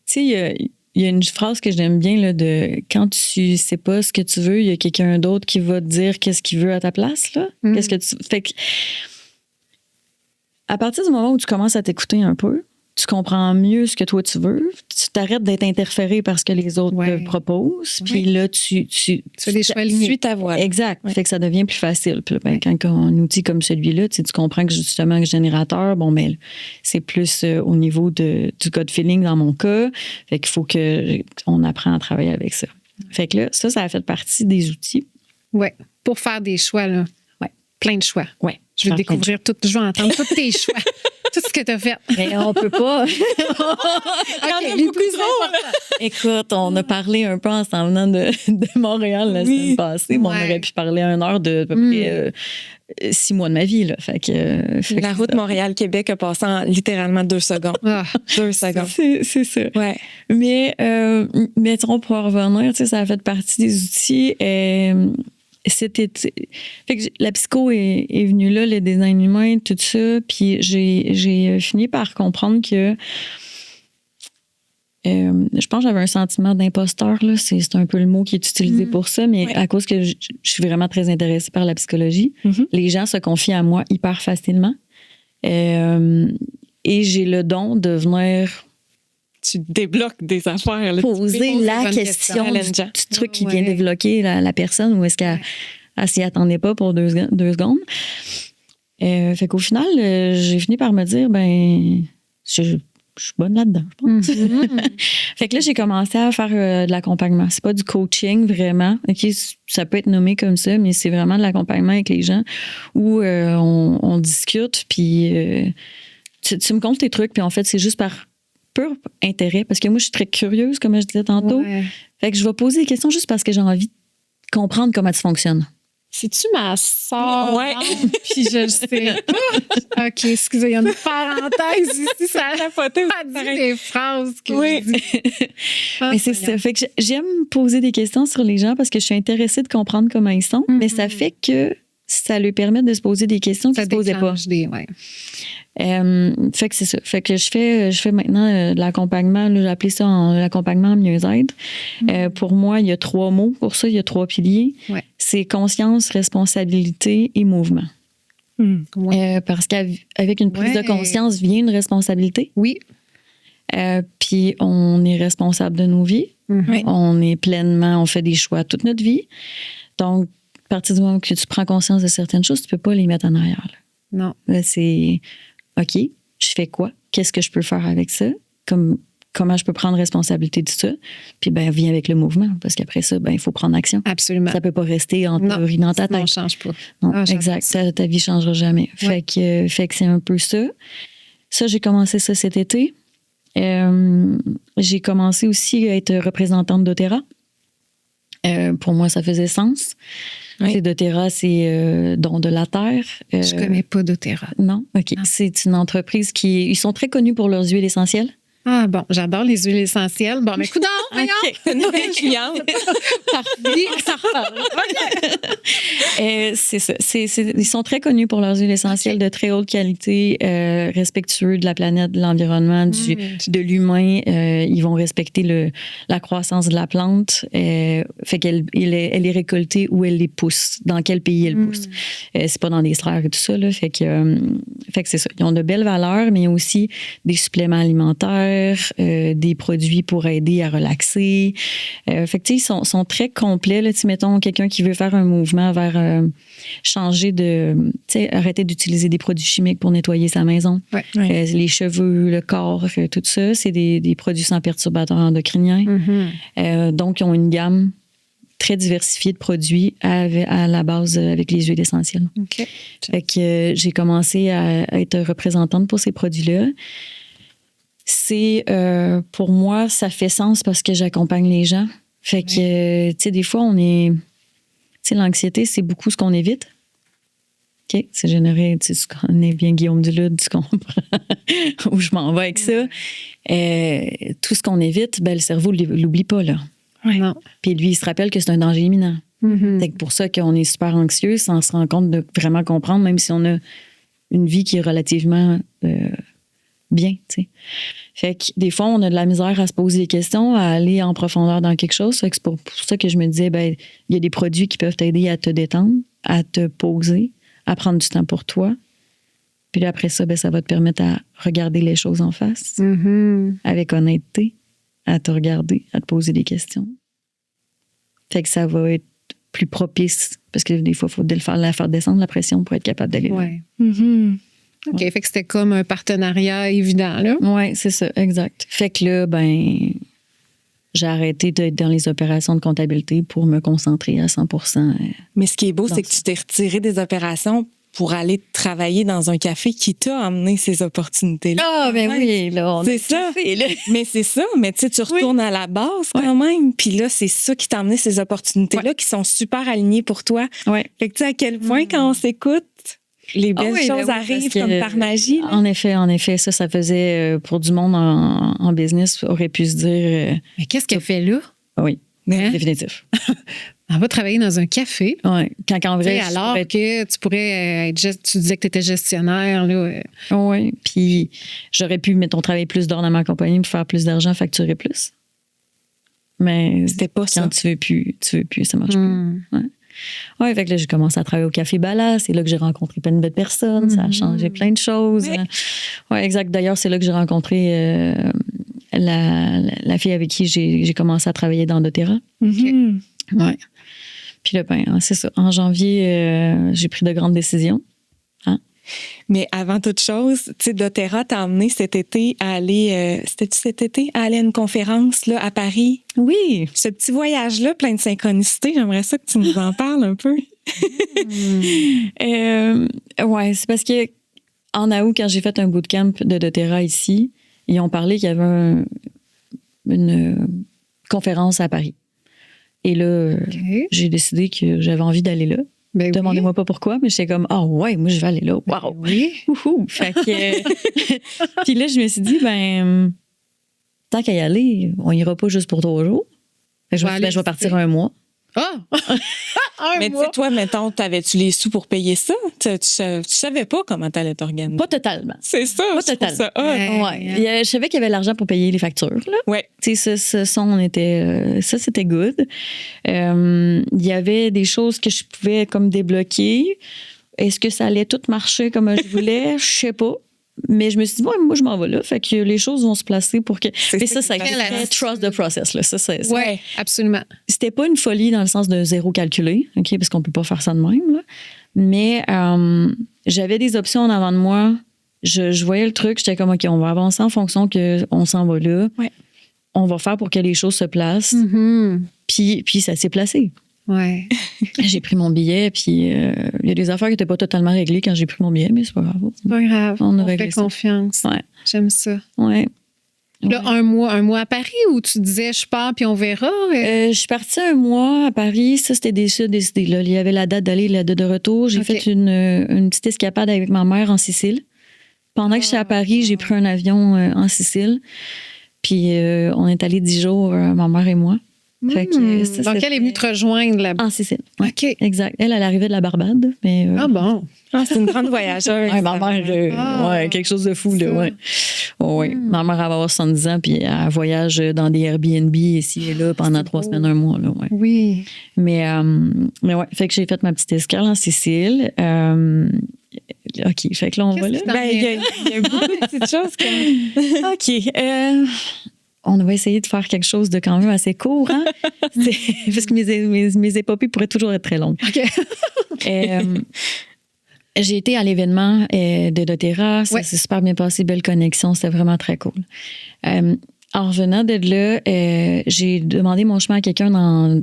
C: sais, il y a une phrase que j'aime bien, là, de quand tu sais pas ce que tu veux, il y a quelqu'un d'autre qui va te dire qu'est-ce qu'il veut à ta place, là. Qu'est-ce que tu... Fait que, à partir du moment où tu commences à t'écouter un peu, tu comprends mieux ce que toi tu veux, tu t'arrêtes d'être interféré par ce que les autres te proposent, puis là, tu
B: fais des choix alignés.
A: Suis ta voie.
C: Exact. Fait que ça devient plus facile. Puis là, quand un outil comme celui-là, tu comprends que justement, le générateur, bon, mais c'est plus au niveau du gut feeling dans mon cas. Fait qu'il faut qu'on apprend à travailler avec ça. Fait que là, ça a fait partie des outils.
B: Oui, pour faire des choix, là.
C: Ouais.
B: Plein de choix.
C: Ouais.
B: Je veux découvrir tout, je veux entendre tous tes choix, tout ce que tu as fait.
C: Mais on peut pas.
A: Il y en a beaucoup trop.
C: Écoute, on a parlé un peu en s'en venant de Montréal la semaine passée. Bon, on aurait pu parler 1 heure de à peu près 6 mois de ma vie. Là. Fait que
A: la route Montréal-Québec a passé en littéralement 2 secondes. 2 secondes.
C: C'est ça.
A: Ouais.
C: Mais, mettons, pour en revenir, ça a fait partie des outils. Cet été. Fait que la psycho est venue là, le design humain, tout ça. Puis j'ai fini par comprendre que je pense que j'avais un sentiment d'imposteur. Là. C'est un peu le mot qui est utilisé pour ça, mais à cause que je suis vraiment très intéressée par la psychologie, les gens se confient à moi hyper facilement. Et j'ai le don de venir...
A: Tu débloques des affaires. Là,
C: poser la question du truc qui vient débloquer la personne ou est-ce qu'elle s'y attendait pas pour 2 secondes. Fait qu'au final, j'ai fini par me dire, je suis bonne là-dedans, je pense. Fait que là, j'ai commencé à faire de l'accompagnement. C'est pas du coaching, vraiment. Okay, ça peut être nommé comme ça, mais c'est vraiment de l'accompagnement avec les gens où on discute, puis tu me comptes tes trucs, puis en fait, c'est juste par pur intérêt, parce que moi, je suis très curieuse, comme je disais tantôt. Ouais. Fait que je vais poser des questions juste parce que j'ai envie de comprendre comment tu fonctionnes.
B: C'est-tu ma soeur? Ouais. Puis je le sais. OK, excusez, il y a une parenthèse ici. Ça a pas dit des phrases que je dis.
C: Mais c'est ça. Fait que j'aime poser des questions sur les gens parce que je suis intéressée de comprendre comment ils sont, mais ça fait que ça lui permet de se poser des questions qu'il ne se posait pas. Fait que c'est ça. Fait que je fais maintenant de l'accompagnement. J'ai appelé ça l'accompagnement en mieux-être. Pour moi, il y a 3 mots pour ça. Il y a 3 piliers. Ouais. C'est conscience, responsabilité et mouvement. Parce qu'avec une prise de conscience vient une responsabilité.
B: Oui.
C: Puis on est responsable de nos vies. On fait des choix toute notre vie. Donc, à partir du moment que tu prends conscience de certaines choses, tu ne peux pas les mettre en arrière. Là.
B: Non.
C: Là, c'est OK, je fais quoi? Qu'est-ce que je peux faire avec ça? Comment je peux prendre responsabilité de ça? Puis, viens avec le mouvement, parce qu'après ça, il faut prendre action.
B: Absolument.
C: Ça ne peut pas rester en théorie dans ta tête.
B: Non, ça ne change pas.
C: Non, exact. Ta vie ne changera jamais. Ouais. Fait que c'est un peu ça. Ça, j'ai commencé ça cet été. J'ai commencé aussi à être représentante d'Otera. Pour moi, ça faisait sens. Oui. doTERRA, c'est Don de la Terre.
B: Je ne connais pas doTERRA.
C: Non? OK. Non. C'est une entreprise ils sont très connus pour leurs huiles essentielles.
B: Ah bon, j'adore les huiles essentielles. Bon, mais coudonc, voyons!
A: Nouvelle cliente.
B: Ça reparle.
C: C'est ça. Ils sont très connus pour leurs huiles essentielles de très haute qualité, respectueux de la planète, de l'environnement, de l'humain. Ils vont respecter la croissance de la plante. Fait qu'elle est récoltée où elle les pousse, dans quel pays elle pousse. C'est pas dans des serres et tout ça. Là. Fait que c'est ça. Ils ont de belles valeurs, mais il y a aussi des suppléments alimentaires, des produits pour aider à relaxer. Fait que, ils sont très complets. Là, mettons, quelqu'un qui veut faire un mouvement vers changer arrêter d'utiliser des produits chimiques pour nettoyer sa maison. Ouais. Les cheveux, le corps, tout ça, c'est des produits sans perturbateurs endocriniens. Donc, ils ont une gamme très diversifiée de produits à la base avec les huiles essentielles.
B: Okay.
C: Fait que j'ai commencé à être représentante pour ces produits-là. C'est, pour moi, ça fait sens parce que j'accompagne les gens. Fait que, des fois, l'anxiété, c'est beaucoup ce qu'on évite. OK? C'est généré, tu connais bien Guillaume Duluth, tu comprends où je m'en vais avec ça. Tout ce qu'on évite, le cerveau ne l'oublie pas, là.
B: Ouais. Non.
C: Puis lui, il se rappelle que c'est un danger imminent. C'est pour ça qu'on est super anxieux sans se rendre compte de vraiment comprendre, même si on a une vie qui est relativement bien, tu sais. Fait que des fois, on a de la misère à se poser des questions, à aller en profondeur dans quelque chose. Fait que c'est pour ça que je me disais, il y a des produits qui peuvent t'aider à te détendre, à te poser, à prendre du temps pour toi, Puis là, après ça, ben, ça va te permettre à regarder les choses en face, avec honnêteté, à te regarder, à te poser des questions. Fait que ça va être plus propice, parce que des fois, il faut la faire descendre la pression pour être capable d'aller là.
B: Ouais. OK, fait que c'était comme un partenariat évident, là.
C: Oui, c'est ça, exact. Fait que là, ben, j'ai arrêté d'être dans les opérations de comptabilité pour me concentrer à 100%.
A: Mais ce qui est beau, c'est que tu t'es retiré des opérations pour aller travailler dans un café qui t'a amené ces opportunités-là.
C: Ah, ben oui, là, on
A: c'est ça.
C: Café, là.
A: Mais c'est ça. Mais tu sais, tu retournes à la base quand même. Puis là, c'est ça qui t'a amené ces opportunités-là qui sont super alignées pour toi.
C: Ouais.
A: Fait que tu sais, à quel point, quand on s'écoute, les belles choses arrivent comme par magie. Là.
C: En effet, ça faisait pour du monde en business, aurait pu se dire.
B: Mais qu'est-ce qu'elle fait là?
C: Oui,
B: Hein?
C: définitif.
B: Elle va travailler dans un café.
C: Oui, quand en vrai.
B: Alors que tu pourrais être. Tu disais que tu étais gestionnaire, là.
C: Oui, puis j'aurais pu, mettons, travailler plus d'heures dans ma compagnie pour faire plus d'argent, facturer plus. Mais
A: c'était pas ça.
C: Quand tu veux plus, ça marche plus. Ouais, fait que là, j'ai commencé à travailler au Café Bala. C'est là que j'ai rencontré plein de belles personnes. Ça a changé plein de choses. Oui, exact. D'ailleurs, c'est là que j'ai rencontré la fille avec qui j'ai commencé à travailler dans doTERRA. Ouais. Puis là, ben, c'est ça. En janvier, j'ai pris de grandes décisions. Hein?
A: Mais avant toute chose, tu sais, doTERRA t'a emmené cet été à aller, c'était-tu cet été, à aller à une conférence là, à Paris?
C: Oui.
A: Ce petit voyage-là, plein de synchronicité, j'aimerais ça que tu nous en parles un peu.
C: Ouais, c'est parce que en août, quand j'ai fait un bootcamp de doTERRA ici, ils ont parlé qu'il y avait une conférence à Paris. Et là, j'ai décidé que j'avais envie d'aller là.
B: Ben
C: Demandez-moi pas pourquoi, mais j'étais comme, ouais, moi, je vais aller là. Wow!
B: Oui.
C: Fait que. Puis là, je me suis dit, ben, tant qu'à y aller, on ira pas juste pour 3 jours. Fait que je vais partir 1 mois.
B: Ah!
A: Mais tu sais, toi, mettons, t'avais-tu les sous pour payer ça? Tu savais pas comment t'allais t'organiser?
C: Pas totalement.
A: C'est ça.
C: Pas totalement.
A: Ça.
C: Ouais. Je savais qu'il y avait l'argent pour payer les factures. Là.
A: Ouais.
C: Tu sais, ça, c'était good. Il y avait des choses que je pouvais comme débloquer. Est-ce que ça allait tout marcher comme je voulais? Je sais pas. Mais je me suis dit, moi, je m'en vais là. Fait que les choses vont se placer pour que. Mais ça trust the process. Là.
B: Oui, absolument.
C: C'était pas une folie dans le sens de zéro calculé, OK, parce qu'on peut pas faire ça de même. Là. Mais j'avais des options en avant de moi. Je voyais le truc. J'étais comme, OK, on va avancer en fonction qu'on s'en va là.
A: Ouais.
C: On va faire pour que les choses se placent. Puis ça s'est placé.
B: Ouais.
C: J'ai pris mon billet, puis il y a des affaires qui n'étaient pas totalement réglées quand j'ai pris mon billet, mais c'est pas grave.
B: C'est pas grave. On
C: fait
B: confiance.
C: Ouais.
B: J'aime ça.
C: Ouais.
B: Là, un mois à Paris où tu disais je pars puis on verra?
C: Je suis partie 1 mois à Paris. Ça, c'était décidé. Là. Il y avait la date d'aller, la date de retour. J'ai fait une petite escapade avec ma mère en Sicile. Pendant que j'étais à Paris, j'ai pris un avion en Sicile. Puis on est allé 10 jours, ma mère et moi.
B: Donc, elle est venue te rejoindre là-bas.
C: En Sicile. Ouais.
B: OK.
C: Exact. Elle arrivait de la Barbade. Mais,
B: ah bon?
A: C'est une grande voyageuse.
C: Ouais, ma mère, quelque chose de fou. Là, ouais. Ouais. Ma mère, elle va avoir 70 ans, puis elle voyage dans des Airbnb ici et là pendant 3 semaines, 1 mois. Là, ouais.
B: Oui.
C: Mais ouais, fait que j'ai fait ma petite escale en Sicile. OK, fait que là, on va là.
A: Il y a beaucoup de petites choses comme...
C: OK. On va essayer de faire quelque chose de quand même assez court, hein? Parce que mes épopées pourraient toujours être très longues.
B: OK.
C: J'ai été à l'événement de doTERRA. Ça s'est super bien passé, belle connexion. C'était vraiment très cool. En revenant de là, j'ai demandé mon chemin à quelqu'un dans...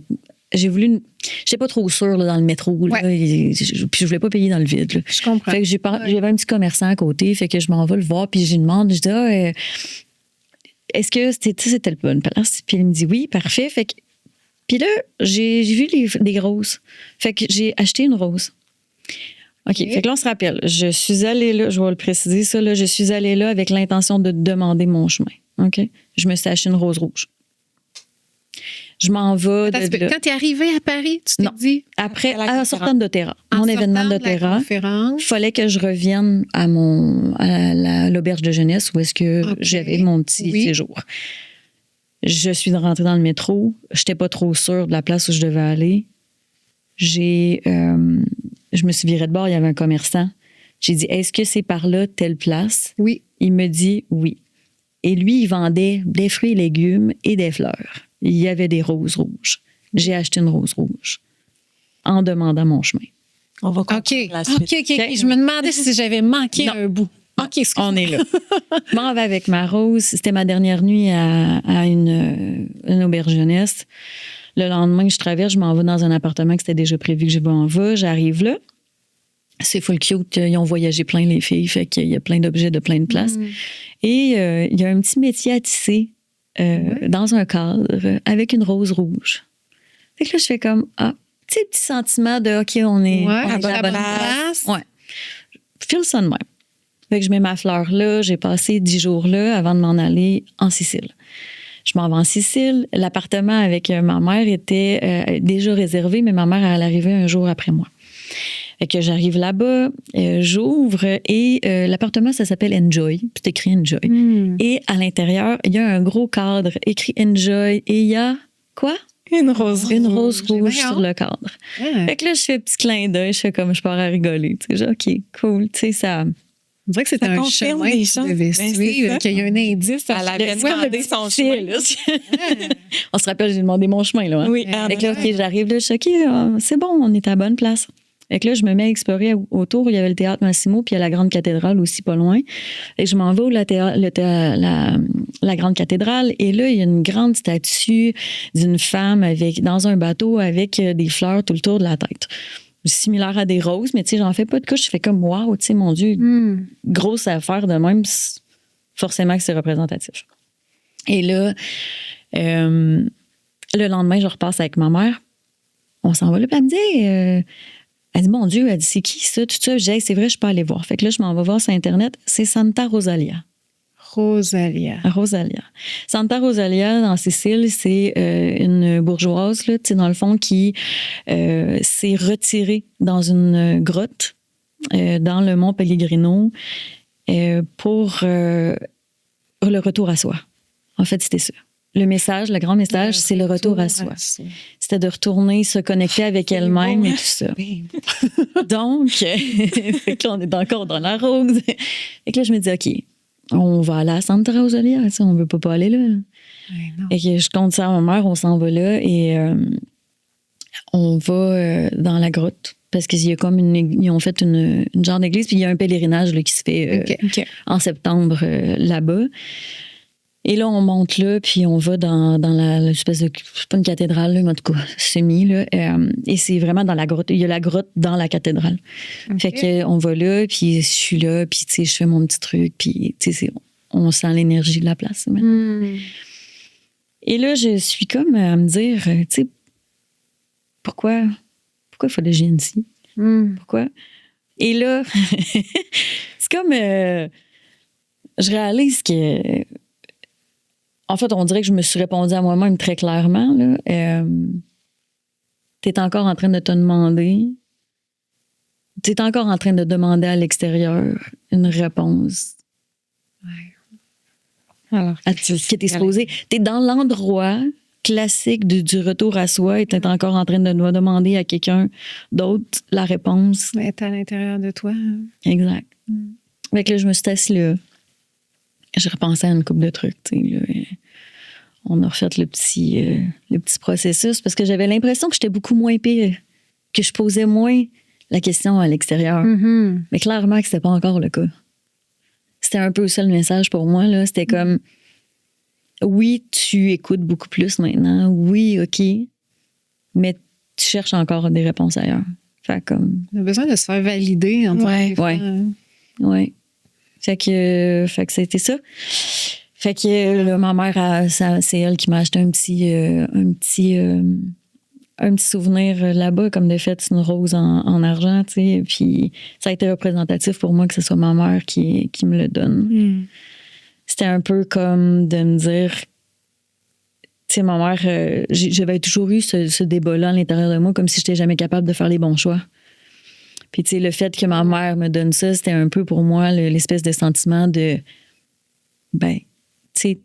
C: J'étais pas trop sûre là, dans le métro. Là, puis je voulais pas payer dans le vide. Là.
B: Je comprends.
C: Fait que j'avais un petit commerçant à côté. Fait que je m'en vais le voir. Puis je lui demande, je dis, est-ce que c'était le bonne place? Puis il me dit oui, parfait. Fait que, puis là, j'ai vu des roses. Fait que j'ai acheté une rose. OK. Fait que là, on se rappelle. Je suis allée là, je vais le préciser ça, là, je suis allée là avec l'intention de demander mon chemin. OK? Je me suis acheté une rose rouge. Je m'en vais.
B: Quand tu es arrivée à Paris, tu t'es dit?
C: Après, en sortant de doTERRA. Mon événement de doTERRA. Il fallait que je revienne à l'auberge de jeunesse où est-ce que j'avais mon petit séjour. Je suis rentrée dans le métro. Je n'étais pas trop sûre de la place où je devais aller. Je me suis virée de bord. Il y avait un commerçant J'ai dit, est-ce que c'est par là, telle place?
B: Oui.
C: Il me dit oui. Et lui, il vendait des fruits et légumes et des fleurs. Il y avait des roses rouges. J'ai acheté une rose rouge en demandant mon chemin.
A: On va
B: OK.
A: comprendre la suite.
B: OK. Je me demandais si j'avais manqué
C: Non.
B: un bout. OK,
C: On est là. Je m'en vais avec ma rose. C'était ma dernière nuit à une auberge jeunesse. Le lendemain, je traverse, je m'en vais dans un appartement que c'était déjà prévu que je m'en vais. J'arrive là. C'est full cute. Ils ont voyagé plein, les filles. Fait qu'il y a plein d'objets de plein de places. Et il y a un petit métier à tisser dans un cadre avec une rose rouge. Fait que là, je fais comme, petit sentiment de, OK, on est
B: à
C: à la bonne
B: place.
C: place. Ouais. Je file ça de même. Fait que je mets ma fleur là. J'ai passé 10 jours là avant de m'en aller en Sicile. Je m'en vais en Sicile. L'appartement avec ma mère était déjà réservé, mais ma mère, elle arrivait un jour après moi. Fait que j'arrive là-bas, j'ouvre et l'appartement, ça s'appelle Enjoy. Puis c'est écrit Enjoy. Et à l'intérieur, il y a un gros cadre écrit Enjoy et il y a quoi?
A: Une rose
C: Une rose rouge
B: Voyons.
C: sur le cadre. Fait que là, je fais un petit clin d'œil, je fais comme je pars à rigoler. Tu sais, genre, OK, cool. Tu sais, ça.
B: On dirait que c'est
A: Ça
B: un
A: confirme
B: chemin
A: des
B: que tu
A: choses.
B: devais
A: Ben,
B: suivre,
A: c'est ça.
B: qu'il y a un indice.
A: Elle avait demandé son chemin.
C: On se rappelle, j'ai demandé mon chemin, là. Hein?
A: Oui,
C: Fait que là, OK, j'arrive là, je suis OK, c'est bon, on est à la bonne place. Fait que là, je me mets à explorer autour. Il y avait le théâtre Massimo, puis il y a la grande cathédrale aussi pas loin. Et je m'en vais la grande cathédrale. Et là, il y a une grande statue d'une femme dans un bateau avec des fleurs tout le tour de la tête. Similaire à des roses, mais tu sais, j'en fais pas de couche. Je fais comme, wow, tu sais, mon Dieu, grosse affaire de même, forcément que c'est représentatif. Et là, le lendemain, je repasse avec ma mère. On s'en va là, puis elle me dit, elle dit, mon Dieu, elle dit, c'est qui ça? Tout ça, je dis, hey, c'est vrai, je peux aller voir. Fait que là, je m'en vais voir sur Internet. C'est Santa Rosalia.
B: Rosalia.
C: Santa Rosalia, en Sicile, c'est une bourgeoise, là, tu sais, dans le fond, qui s'est retirée dans une grotte dans le mont Pellegrino pour le retour à soi. En fait, c'était ça. Le grand message, c'est le retour à soi. C'était de retourner, se connecter avec elle-même et tout ça. Donc, fait que là, on est encore dans la rose. Et que là, je me dis, OK, on va aller à Santa Rosalia. On ne veut pas aller là. Et que je compte ça à ma mère, on s'en va là et on va dans la grotte. Parce qu'ils ont fait une genre d'église, puis il y a un pèlerinage là, qui se fait en septembre là-bas. Et là, on monte là, puis on va dans l'espèce de... C'est pas une cathédrale, là, mais en tout cas, semi, là. Et c'est vraiment dans la grotte. Il y a la grotte dans la cathédrale. Fait qu'on va là, puis je suis là, puis tu sais, je fais mon petit truc, puis tu sais, on sent l'énergie de la place. Et là, je suis comme à me dire, tu sais, pourquoi il fallait que je vienne ici? Pourquoi? Et là, c'est comme... je réalise que... En fait, on dirait que je me suis répondu à moi-même très clairement. Tu es encore en train de te demander... Tu es encore en train de demander à l'extérieur une réponse.
A: Alors,
C: à ce qui t'est supposé. Tu es dans l'endroit classique du retour à soi et tu es encore en train de demander à quelqu'un d'autre la réponse.
B: Elle est à l'intérieur de toi.
C: Exact. Fait que là, je me suis assise là. J'ai repensé à une couple de trucs. Là. On a refait le petit processus parce que j'avais l'impression que j'étais beaucoup moins pire, que je posais moins la question à l'extérieur. Mais clairement que c'était pas encore le cas. C'était un peu ça le message pour moi. Là. C'était comme, oui, tu écoutes beaucoup plus maintenant. Oui, OK. Mais tu cherches encore des réponses ailleurs. Fait comme...
B: On a besoin de se faire valider.
C: Oui. Fait que c'était ça. Fait que là, ma mère, c'est elle qui m'a acheté un petit souvenir là-bas, comme de fait, c'est une rose en argent, tu sais. Puis ça a été représentatif pour moi que ce soit ma mère qui me le donne. C'était un peu comme de me dire, tu sais, ma mère, j'avais toujours eu ce débat-là à l'intérieur de moi, comme si j'étais jamais capable de faire les bons choix. Puis, tu sais, le fait que ma mère me donne ça, c'était un peu pour moi l'espèce de sentiment de, ben, tu sais,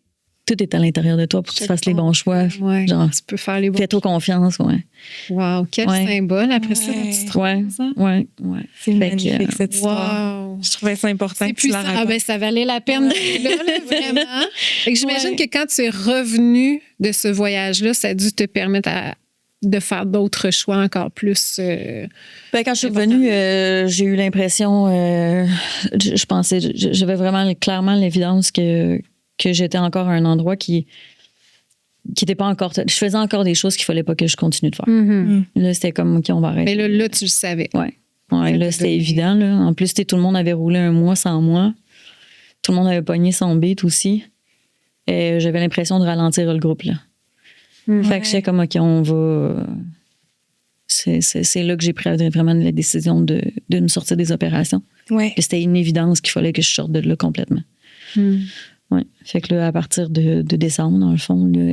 C: tout est à l'intérieur de toi pour que tu fasses les bons choix.
B: Ouais.
C: Genre,
B: Tu peux faire les bons
C: fais-toi confiance, ouais.
B: Wow, quel symbole après ça,
A: Ouais.
B: tu te
C: Ouais, ouais.
A: C'est
C: Fait
A: magnifique,
C: que,
A: cette histoire.
B: Wow.
A: Je trouvais ça important
B: C'est
A: que tu la
B: puissant.
A: racontes.
B: Ben, ça valait la peine d'être là, vraiment. Fait que j'imagine
C: Ouais.
B: que quand tu es revenu de ce voyage-là, ça a dû te permettre de faire d'autres choix encore plus.
C: Ben, quand je suis revenue, j'ai eu l'impression, je pensais, j'avais vraiment clairement l'évidence que j'étais encore à un endroit qui n'était pas encore. Je faisais encore des choses qu'il fallait pas que je continue de faire.
B: Mhm.
C: Là, c'était comme, OK, on va arrêter.
B: Mais là, tu le savais.
C: Ouais,
B: Ça
C: là,
B: t'a
C: c'était
B: donné-
C: évident. Là. En plus, tout le monde avait roulé un mois sans moi. Tout le monde avait pogné son beat aussi. Et j'avais l'impression de ralentir le groupe. Là.
B: Mhm.
C: Fait que j'étais comme, OK, on va. C'est là que j'ai pris vraiment la décision de me sortir des opérations.
A: Ouais.
C: Puis c'était une évidence qu'il fallait que je sorte de là complètement.
B: Mhm.
C: Ouais. Fait que là, à partir de décembre, dans le fond, là,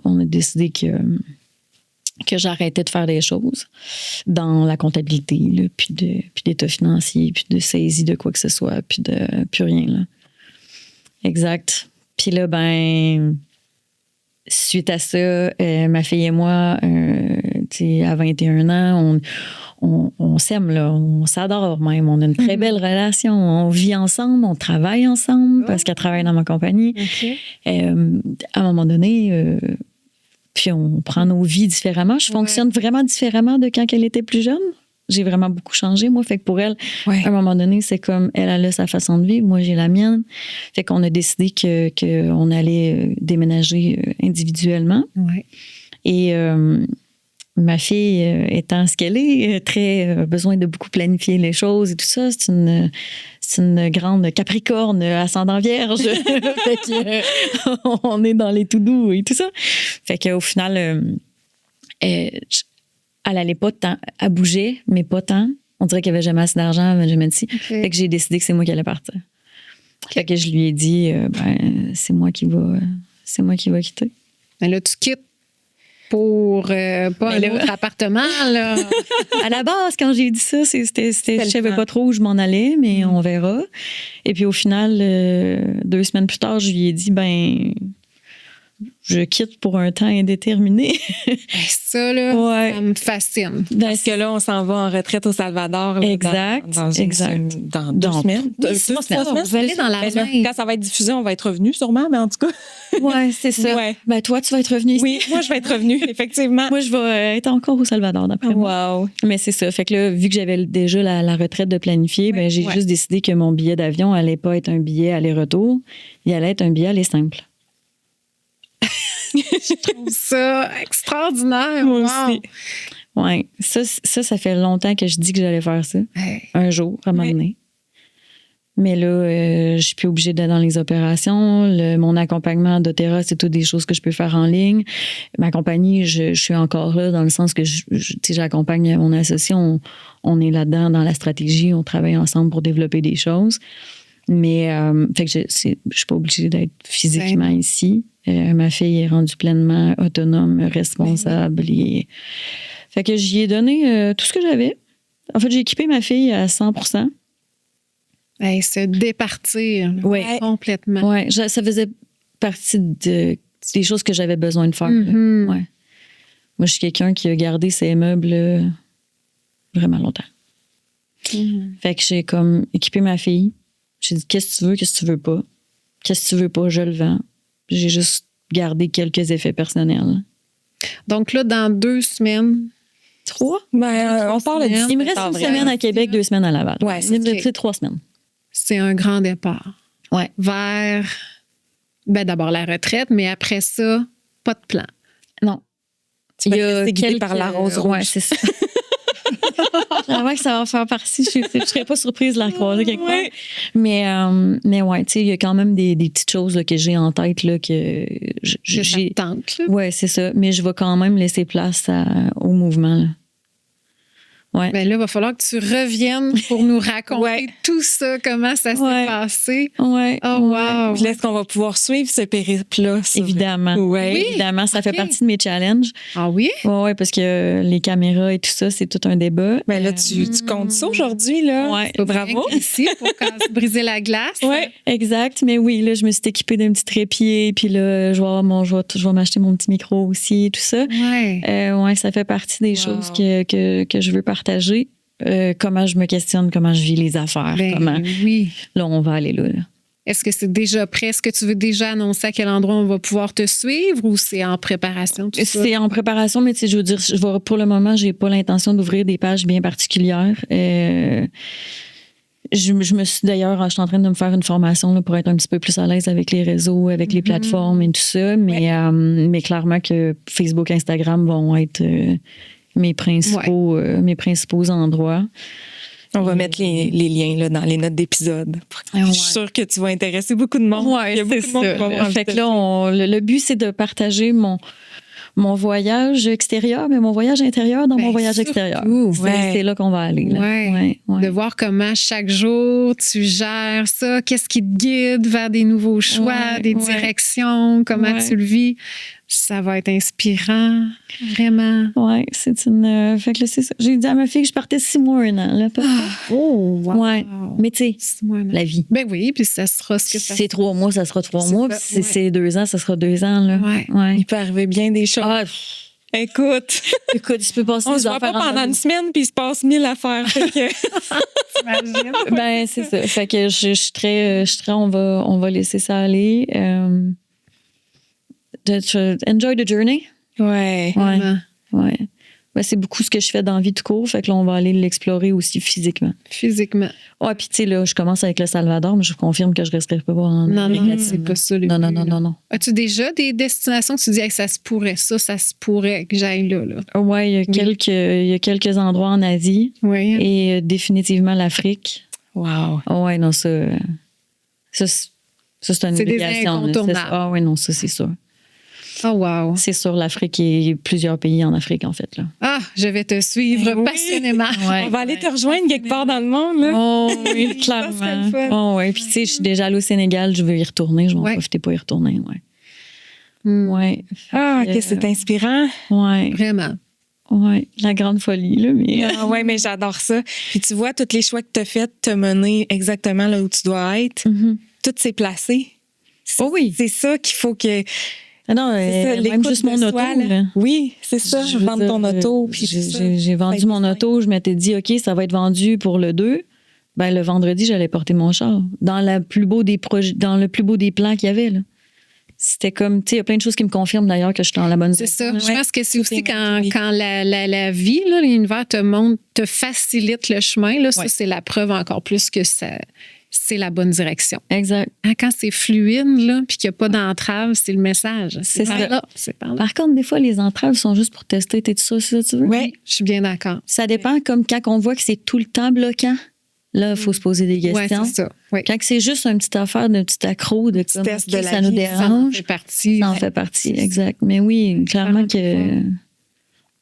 C: on a décidé que j'arrêtais de faire des choses dans la comptabilité, là, puis d'état financier, puis de saisie de quoi que ce soit, puis plus rien. Là. Exact. Puis là, ben, suite à ça, ma fille et moi, à 21 ans, on s'aime, là, on s'adore même. On a une très belle relation. On vit ensemble, on travaille ensemble parce qu'elle travaille dans ma compagnie.
B: OK.
C: À un moment donné, puis on prend nos vies différemment. Je fonctionne vraiment différemment de quand elle était plus jeune. J'ai vraiment beaucoup changé, moi. Fait que pour elle, à un moment donné, c'est comme elle a sa façon de vivre, moi j'ai la mienne. Fait qu'on a décidé qu'on allait déménager individuellement.
B: Ouais.
C: Et ma fille, étant ce qu'elle est, très besoin de beaucoup planifier les choses et tout ça. C'est une grande Capricorne, ascendant Vierge. Fait que, on est dans les tout doux et tout ça. Fait qu'au final, elle allait pas tant, elle bougeait, mais pas tant. On dirait qu'elle avait jamais assez d'argent, elle avait jamais de ci. Fait que j'ai décidé que c'est moi qui allais partir. Fait que je lui ai dit, c'est moi qui va quitter.
B: Mais là, tu quittes pour pas un autre appartement, là.
C: À la base, quand j'ai dit ça, je savais pas trop où je m'en allais, mais on verra. Et puis au final, 2 semaines plus tard, je lui ai dit, je quitte pour un temps indéterminé.
B: Ça, là, ça me fascine.
A: Parce que là, on s'en va en retraite au Salvador. Là,
C: Exact.
A: Dans 2 semaines.
C: Oui, 3 semaines.
B: On va aller dans la
A: Ben là,
B: main.
A: quand ça va être diffusé, on va être revenu sûrement, mais en tout cas.
C: Oui, c'est ça.
A: Ouais.
C: Ben, toi, tu vas être revenu ici.
A: Oui, moi, je vais être revenue, effectivement.
C: Moi, je vais être encore au Salvador, d'après moi.
A: Wow.
C: Mais c'est ça. Fait que là, vu que j'avais déjà la retraite de planifier, ben, j'ai juste décidé que mon billet d'avion allait pas être un billet aller-retour. Il allait être un billet aller simple.
B: Je trouve ça extraordinaire.
A: Moi
B: Wow.
A: aussi.
C: Oui. Ça fait longtemps que je dis que j'allais faire ça.
B: Hey.
C: Un jour, à un moment donné. Mais là, je suis plus obligée d'être dans les opérations. Mon accompagnement d'Otera, c'est toutes des choses que je peux faire en ligne. Ma compagnie, je suis encore là dans le sens que j'accompagne mon associé. On est là-dedans dans la stratégie. On travaille ensemble pour développer des choses. Mais fait que je suis pas obligée d'être physiquement ici. Ma fille est rendue pleinement autonome, responsable. Et... Fait que j'y ai donné tout ce que j'avais. En fait, j'ai équipé ma fille à 100%.
B: Hey, se départir complètement.
C: Oui, ça faisait partie des choses que j'avais besoin de faire.
B: Mm-hmm.
C: Ouais. Moi, je suis quelqu'un qui a gardé ses meubles vraiment longtemps.
B: Mm-hmm.
C: Fait que j'ai comme équipé ma fille. J'ai dit, qu'est-ce que tu veux, qu'est-ce que tu veux pas? Qu'est-ce que tu veux pas, je le vends. J'ai juste gardé quelques effets personnels.
B: Donc là, dans 2 semaines...
C: 3?
A: On parle de
C: Il me reste 1 semaine à Québec, 2 semaines à Laval.
A: Ouais,
C: il me reste 3 semaines.
B: C'est un grand départ.
C: Ouais.
B: Vers, d'abord la retraite, mais après ça, pas de plan.
C: Non.
A: Il y a guidé par la rose rouge.
C: Ouais, c'est ça. J'aimerais que ça va faire partie. Je ne serais pas surprise de la croiser quelque part. Mais ouais, tu sais, il y a quand même des petites choses là, que j'ai en tête là, que j'ai.
B: Tente,
C: ouais, c'est ça. Mais je vais quand même laisser place au mouvement. Là. Ouais.
B: Ben là, il va falloir que tu reviennes pour nous raconter
A: Ouais.
B: tout ça, comment ça s'est
C: Ouais.
B: passé.
C: Ouais.
B: Oh, wow!
A: Puis là, est-ce qu'on va pouvoir suivre ce périple-là?
C: Évidemment.
A: Ouais.
B: Oui.
C: Évidemment, ça fait
B: OK.
C: partie de mes challenges.
B: Ah oui?
C: Ouais, parce que les caméras et tout ça, c'est tout un débat.
A: Ben là, tu comptes ça aujourd'hui, là.
C: Ouais.
A: Bravo.
B: Ici, pour briser la glace.
A: Ouais.
C: Exact, mais oui, là, je me suis équipée d'un petit trépied, puis là, je vais m'acheter mon petit micro aussi, tout ça.
B: Ouais.
C: Ouais, ça fait partie des
A: Wow.
C: choses que je veux partager. Comment je me questionne, comment je vis les affaires,
B: Ben
C: comment.
B: oui.
C: Là, on va aller là.
B: Est-ce que c'est déjà prêt? Est-ce que tu veux déjà annoncer à quel endroit on va pouvoir te suivre ou c'est en préparation? Tout ça?
C: C'est en préparation, mais tu sais, je veux dire, pour le moment, j'ai pas l'intention d'ouvrir des pages bien particulières. Je me suis d'ailleurs, je suis en train de me faire une formation là, pour être un petit peu plus à l'aise avec les réseaux, avec les plateformes et tout ça. Mais clairement que Facebook, Instagram vont être mes principaux endroits.
A: On va mettre les liens là, dans les notes d'épisode. Je suis sûre que tu vas intéresser beaucoup de monde.
C: Ouais,
A: Il y a beaucoup
C: c'est
A: de monde qui va
C: ça.
A: avoir envie
C: Fait
A: de
C: que là, le but, c'est de partager mon voyage extérieur, mais mon voyage intérieur dans
B: Ben,
C: mon voyage
B: surtout.
C: extérieur.
A: Ouais.
C: C'est là qu'on va aller. Là.
B: Ouais.
C: Ouais.
B: De voir comment chaque jour tu gères ça, qu'est-ce qui te guide vers des nouveaux choix,
C: Ouais,
B: des
C: ouais.
B: directions, comment
C: Ouais.
B: tu le vis. Ça va être inspirant, vraiment.
C: Ouais, c'est une. Fait que là, c'est ça. J'ai dit à ma fille que je partais 6 mois, 1 an. Là,
B: Oh, wow.
C: Ouais. Mais tu sais,
B: C'est moi, là.
C: la vie.
B: Ben oui, puis ça sera ce que
C: Si
B: ça
C: c'est 3 mois, ça sera 3
B: C'est
C: mois.
B: ça,
C: Puis si
B: ouais.
C: c'est 2 ans, ça sera 2 ans. Là.
B: Ouais.
A: Il peut arriver bien des choses.
C: Ah,
A: Écoute,
C: écoute, il peut passer
A: on
C: des
A: se voit pas
C: affaires en
A: pendant une semaine puis il se passe 1000 affaires. Fait que-
B: t'imagines.
C: Ben, c'est ça. Fait que je suis très, on va laisser ça aller. Enjoy the journey.
A: Ouais.
C: Ouais.
B: Vraiment.
C: Ouais. Ben, c'est beaucoup ce que je fais dans la vie tout court. Fait que là, on va aller l'explorer aussi physiquement.
B: Physiquement.
C: Ouais, puis tu sais, là, je commence avec le Salvador, mais je confirme que je resterai pas en
B: Non,
C: Amérique
B: non,
C: latine.
B: c'est pas ça le
C: Non, non,
B: but,
C: non,
B: là.
C: non, non.
B: As-tu déjà des destinations que tu dis que ça se pourrait que j'aille là?
C: Ouais, il y a quelques endroits en Asie
B: Oui.
C: et définitivement l'Afrique.
A: Wow.
C: Ouais, non, ça c'est une
B: C'est des
C: obligation. là.
B: incontournables.
C: Ah ouais, non, ça, c'est sûr.
B: Oh, wow.
C: C'est sur l'Afrique et plusieurs pays en Afrique, en fait. Là.
B: Ah, je vais te suivre
A: Ben oui.
B: passionnément.
C: Ouais.
A: On va aller te rejoindre quelque part dans le monde. Là.
C: Oh, oui,
A: Ça serait
C: clairement.
A: le fun.
C: Oh, ouais. Puis, tu sais, je suis déjà allée au Sénégal, je veux y retourner. Je vais en
B: Ouais.
C: profiter pour y retourner. Ouais.
B: Hmm.
C: Ouais.
A: Ah, que c'est inspirant.
C: Ouais.
B: Vraiment.
C: Ouais. La grande folie, là. Mais,
A: Ah ouais, mais j'adore ça. Puis tu vois, tous les choix que tu as faits te mener exactement là où tu dois être.
C: Mhm.
A: Tout s'est placé.
C: Oh oui.
A: C'est ça qu'il faut que.
C: Ah non,
A: C'est ça,
C: même
A: l'écoute
C: juste mon
A: de
C: auto.
A: soi, là.
C: Là.
A: Oui, c'est ça.
C: Je veux
A: Vendre ton
C: dire,
A: auto. Puis tout ça.
C: j'ai vendu
A: Ça a
C: mon
A: été
C: auto. Je m'étais dit, OK, ça va être vendu pour le 2. Ben, le vendredi, j'allais porter mon char. Dans le plus beau des plans qu'il y avait. Là. C'était comme, tu sais, il y a plein de choses qui me confirment d'ailleurs que je suis dans la bonne
B: C'est ça.
C: direction,
B: Je
C: là.
B: pense que c'est
A: Tout
B: aussi
A: est
B: quand
A: motivé.
B: la vie, là, l'univers te facilite le chemin. Là, ça,
C: Ouais.
B: c'est la preuve encore plus que c'est la bonne direction.
C: Exact.
B: Hein, quand c'est fluide, là, puis qu'il n'y a pas d'entrave, c'est le message.
C: C'est
B: par
C: ça.
B: là. C'est par là.
C: Par contre, des fois, les entraves sont juste pour tester. T'es-tu ça, c'est ça, tu veux?
A: Ouais.
B: Je suis bien d'accord.
C: Ça dépend, comme quand on voit que c'est tout le temps bloquant. Là, il faut se poser des
B: Oui,
C: questions.
B: c'est ça. Ouais.
C: Quand c'est juste une petite affaire, d'un petit accro, de comme,
A: test
C: OK,
A: de la
C: ça nous
A: vie,
B: Ça en
C: dérange,
B: fait partie.
C: ça en fait partie, exact. Mais oui, clairement que.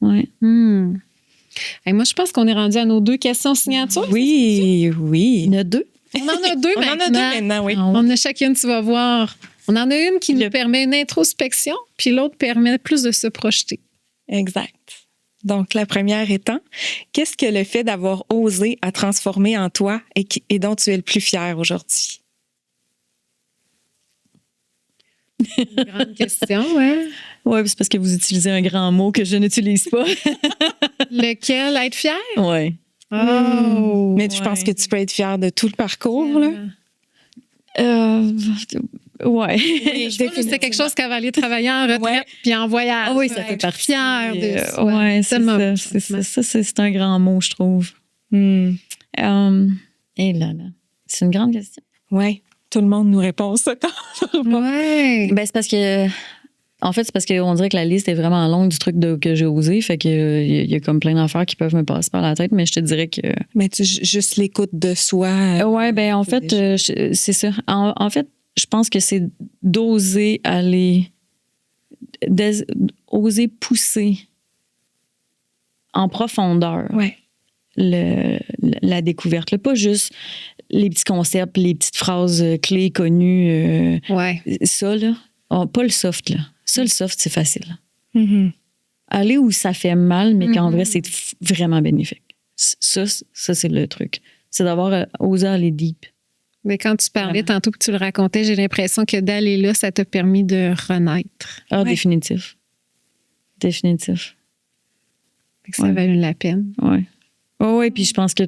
C: Ouais.
B: Hmm. Hey, moi, je pense qu'on est rendu à nos 2 questions signatures.
A: Oui, oui.
C: Il y en a 2.
B: On en a 2
A: On en
B: maintenant.
A: a 2 maintenant, oui.
B: On en a chacune, tu vas voir. On en a une qui nous permet une introspection, puis l'autre permet plus de se projeter.
A: Exact. Donc, la première étant, qu'est-ce que le fait d'avoir osé a transformé en toi et dont tu es le plus fier aujourd'hui?
B: Une grande question, ouais.
C: Oui, c'est parce que vous utilisez un grand mot que je n'utilise pas.
B: Lequel? Être fier?
C: Oui.
B: Oh!
A: Mais je pense que tu peux être fier de tout le parcours, là.
C: Ouais.
B: Je pense que c'est quelque chose qu'elle va aller travailler en retraite
A: Ouais.
B: puis en voyage.
C: Ah oui, ça
B: Être
C: fait partie.
B: fière de soi.
C: Ouais, c'est
B: Tellement
C: ça. C'est un grand mot, je trouve.
A: Hmm.
C: Et là. C'est une grande question.
A: Oui, tout le monde nous répond ça.
B: Ouais.
C: Ben, c'est parce que. En fait, c'est parce qu'on dirait que la liste est vraiment longue du truc que j'ai osé. Fait que il y a comme plein d'affaires qui peuvent me passer par la tête, mais je te dirais que.
A: Mais juste l'écoute de soi.
C: Ouais, ben en fait, c'est ça. En fait, je pense que c'est d'oser aller. Oser pousser en profondeur
A: Ouais.
C: la découverte. Là. Pas juste les petits concepts, les petites phrases clés connues.
B: Ouais.
C: Ça, là. Pas le soft, là. Ça, le soft, c'est facile.
A: Mhm.
C: Aller où ça fait mal, mais qu'en vrai, c'est vraiment bénéfique. Ça, c'est le truc. C'est d'avoir osé aller deep.
B: Mais quand tu parlais tantôt que tu le racontais, j'ai l'impression que d'aller là, ça t'a permis de renaître.
C: Ah,
A: Ouais.
C: définitif. Définitif.
B: Fait que ça a valu la peine.
C: Oui. Oui, puis je pense que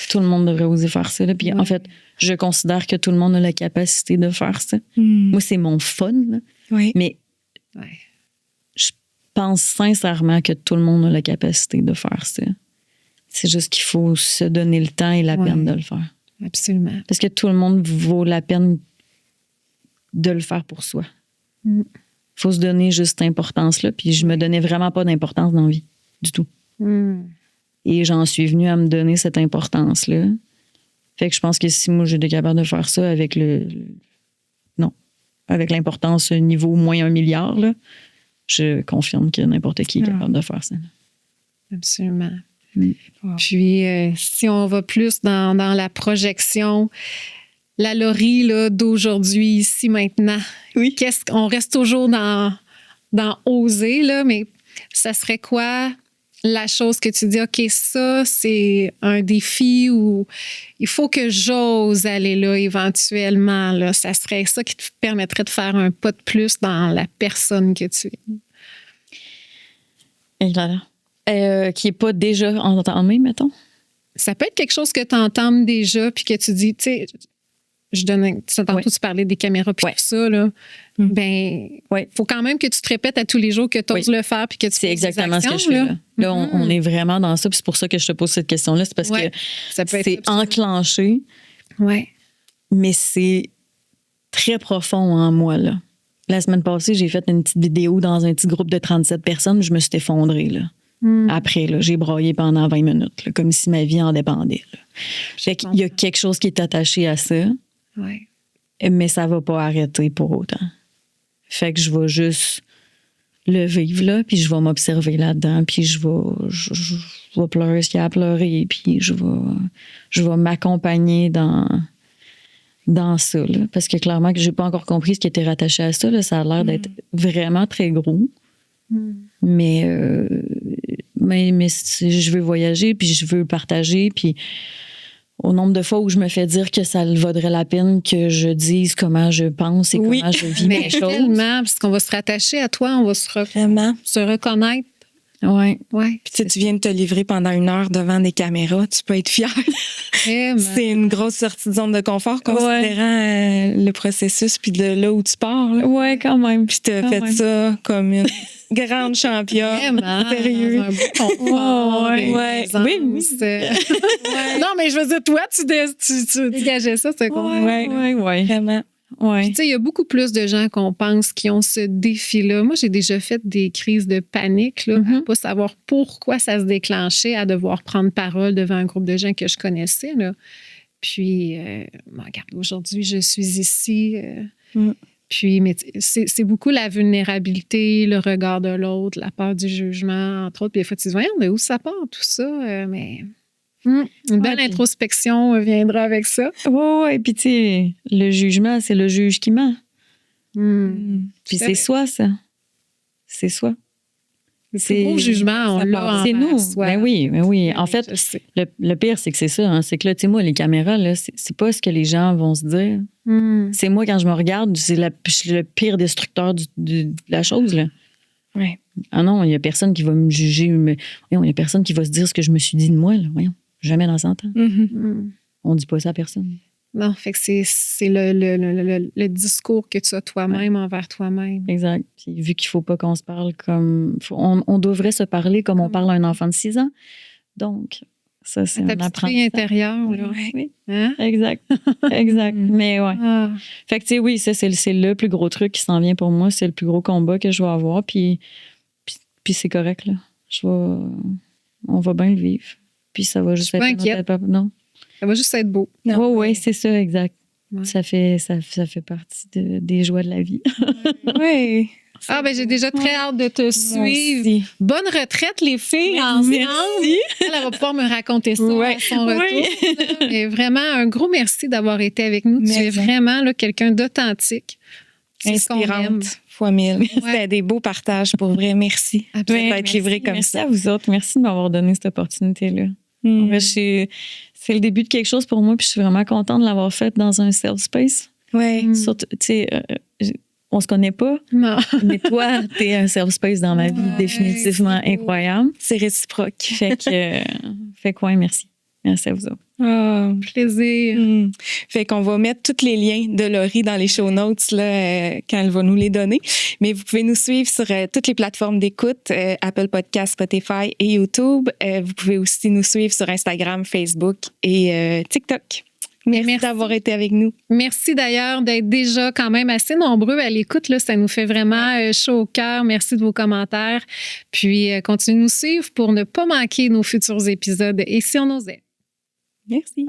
C: tout le monde devrait oser faire ça. Là. Puis en fait, je considère que tout le monde a la capacité de faire ça. Moi, c'est mon fun, là.
A: Oui.
C: Mais
B: Ouais.
C: je pense sincèrement que tout le monde a la capacité de faire ça. C'est juste qu'il faut se donner le temps et la peine de le faire.
B: Absolument.
C: Parce que tout le monde vaut la peine de le faire pour soi. Il faut se donner juste cette importance-là. Puis je me donnais vraiment pas d'importance dans la vie, du tout. Et j'en suis venue à me donner cette importance-là. Fait que je pense que si moi, j'étais capable de faire ça avec avec l'importance niveau moins 1 milliard, là, je confirme que n'importe qui est capable de faire ça.
B: Absolument.
A: Wow.
B: Puis, si on va plus dans la projection, la Laurie là, d'aujourd'hui, ici, maintenant,
C: Oui.
B: on reste toujours dans oser, là, mais ça serait quoi la chose que tu dis, OK, ça, c'est un défi ou il faut que j'ose aller là éventuellement. Là. Ça serait ça qui te permettrait de faire un pas de plus dans la personne que tu es.
C: Et là, qui n'est pas déjà entamé, mettons.
B: Ça peut être quelque chose que tu entames déjà puis que tu dis, tu sais, tantôt tu parlais des caméras puis tout ça, là. Ben, faut quand même que tu te répètes à tous les jours que tu oses le faire puis que tu
C: C'est
B: poses des
C: exactement ce que
B: actions,
C: je fais. Là, on est vraiment dans ça. Puis c'est pour ça que je te pose cette question-là. C'est parce que
B: ça peut être
C: c'est enclenché, mais c'est très profond en moi. Là. La semaine passée, j'ai fait une petite vidéo dans un petit groupe de 37 personnes. Je me suis effondrée. Là. Après, là, j'ai braillé pendant 20 minutes, là, comme si ma vie en dépendait. Là. Fait qu'il y a quelque chose qui est attaché à ça, mais ça va pas arrêter pour autant. Fait que je vais juste le vivre là, puis je vais m'observer là-dedans, puis je vais pleurer ce qu'il y a à pleurer, puis je vais m'accompagner dans ça. Là, parce que clairement, que j'ai pas encore compris ce qui était rattaché à ça. Là, ça a l'air d'être vraiment très gros. Mais je veux voyager, puis je veux partager, puis au nombre de fois où je me fais dire que ça vaudrait la peine que je dise comment je pense et comment je vis mes choses.
B: Tellement, parce qu'on va se rattacher à toi, on va se reconnaître.
C: Oui.
A: Puis tu viens de te livrer pendant 1 heure devant des caméras, tu peux être fière. C'est une grosse sortie de zone de confort considérant le processus puis de là où tu pars.
C: Oui, quand même.
A: Puis tu as fait ça comme une grande championne. Sérieux.
B: Un beau confort.
A: Oui.
B: Non, mais je veux dire, toi, tu dégageais ça, c'est con.
C: Oui.
A: Vraiment.
C: Ouais.
B: Tu sais, il y a beaucoup plus de gens qu'on pense qui ont ce défi-là. Moi, j'ai déjà fait des crises de panique, là, à pas savoir pourquoi ça se déclenchait, à devoir prendre parole devant un groupe de gens que je connaissais, là. Puis, regarde, aujourd'hui, je suis ici. Puis, mais c'est beaucoup la vulnérabilité, le regard de l'autre, la peur du jugement, entre autres. Puis des fois, tu te dis, voyons, de où ça part, tout ça? Mais une belle introspection viendra avec ça.
C: Oui, puis tu sais, le jugement, c'est le juge qui ment. Puis c'est soi, ça. C'est soi.
B: C'est gros jugement, on l'a.
C: C'est nous. Ben oui. En fait, le pire, c'est que c'est ça. Hein, c'est que là, tu sais, moi, les caméras, là, c'est pas ce que les gens vont se dire. C'est moi, quand je me regarde, c'est le pire destructeur de la chose, là.
A: Ouais.
C: Ah non, il y a personne qui va me juger. Il y a personne qui va se dire ce que je me suis dit de moi, là. Voyons. Jamais dans 100 ans. On dit pas ça à personne.
B: Non, fait que c'est le discours que tu as toi-même envers toi-même.
C: Exact. Puis, vu qu'il faut pas qu'on se parle comme... On devrait se parler comme on parle à un enfant de 6 ans. Donc, ça, c'est un apprentissage.
B: Intérieur.
C: Oui. Hein? Exact. Mais ouais. Fait que, tu sais, oui, ça, c'est le plus gros truc qui s'en vient pour moi. C'est le plus gros combat que je vais avoir. Puis c'est correct, là. On va bien le vivre. Puis ça va juste être... Non.
B: Ça va juste être beau.
C: Oui, c'est ça, exact.
B: Ouais.
C: Ça fait partie des joies de la vie.
A: Oui.
B: Ah, ben j'ai déjà très hâte de te suivre.
A: Aussi.
B: Bonne retraite, les filles, ensemble. Elle va pouvoir me raconter ça à son retour. Et vraiment, un gros merci d'avoir été avec nous. Tu es vraiment là, quelqu'un d'authentique. C'est ce qu'on aime.
A: Inspirante, fois 1000. C'était des beaux partages, pour vrai. Merci d'être livré comme
C: merci
A: ça.
C: à vous autres. Merci de m'avoir donné cette opportunité-là. En fait, c'est le début de quelque chose pour moi, puis je suis vraiment contente de l'avoir fait dans un self space.
A: Ouais.
C: Surtout, tu sais, on se connaît pas,
B: Non.
C: mais toi, t'es un self space dans ma vie définitivement incroyable.
A: C'est réciproque.
C: Fait que ouais, merci. Merci à vous autres.
B: Plaisir.
A: Fait qu'on va mettre tous les liens de Laurie dans les show notes là, quand elle va nous les donner. Mais vous pouvez nous suivre sur toutes les plateformes d'écoute, Apple Podcasts, Spotify et YouTube. Vous pouvez aussi nous suivre sur Instagram, Facebook et TikTok. Merci d'avoir été avec nous.
B: Merci d'ailleurs d'être déjà quand même assez nombreux à l'écoute. Là, ça nous fait vraiment chaud au cœur. Merci de vos commentaires. Puis, continuez de nous suivre pour ne pas manquer nos futurs épisodes. Et si on osait?
A: Merci.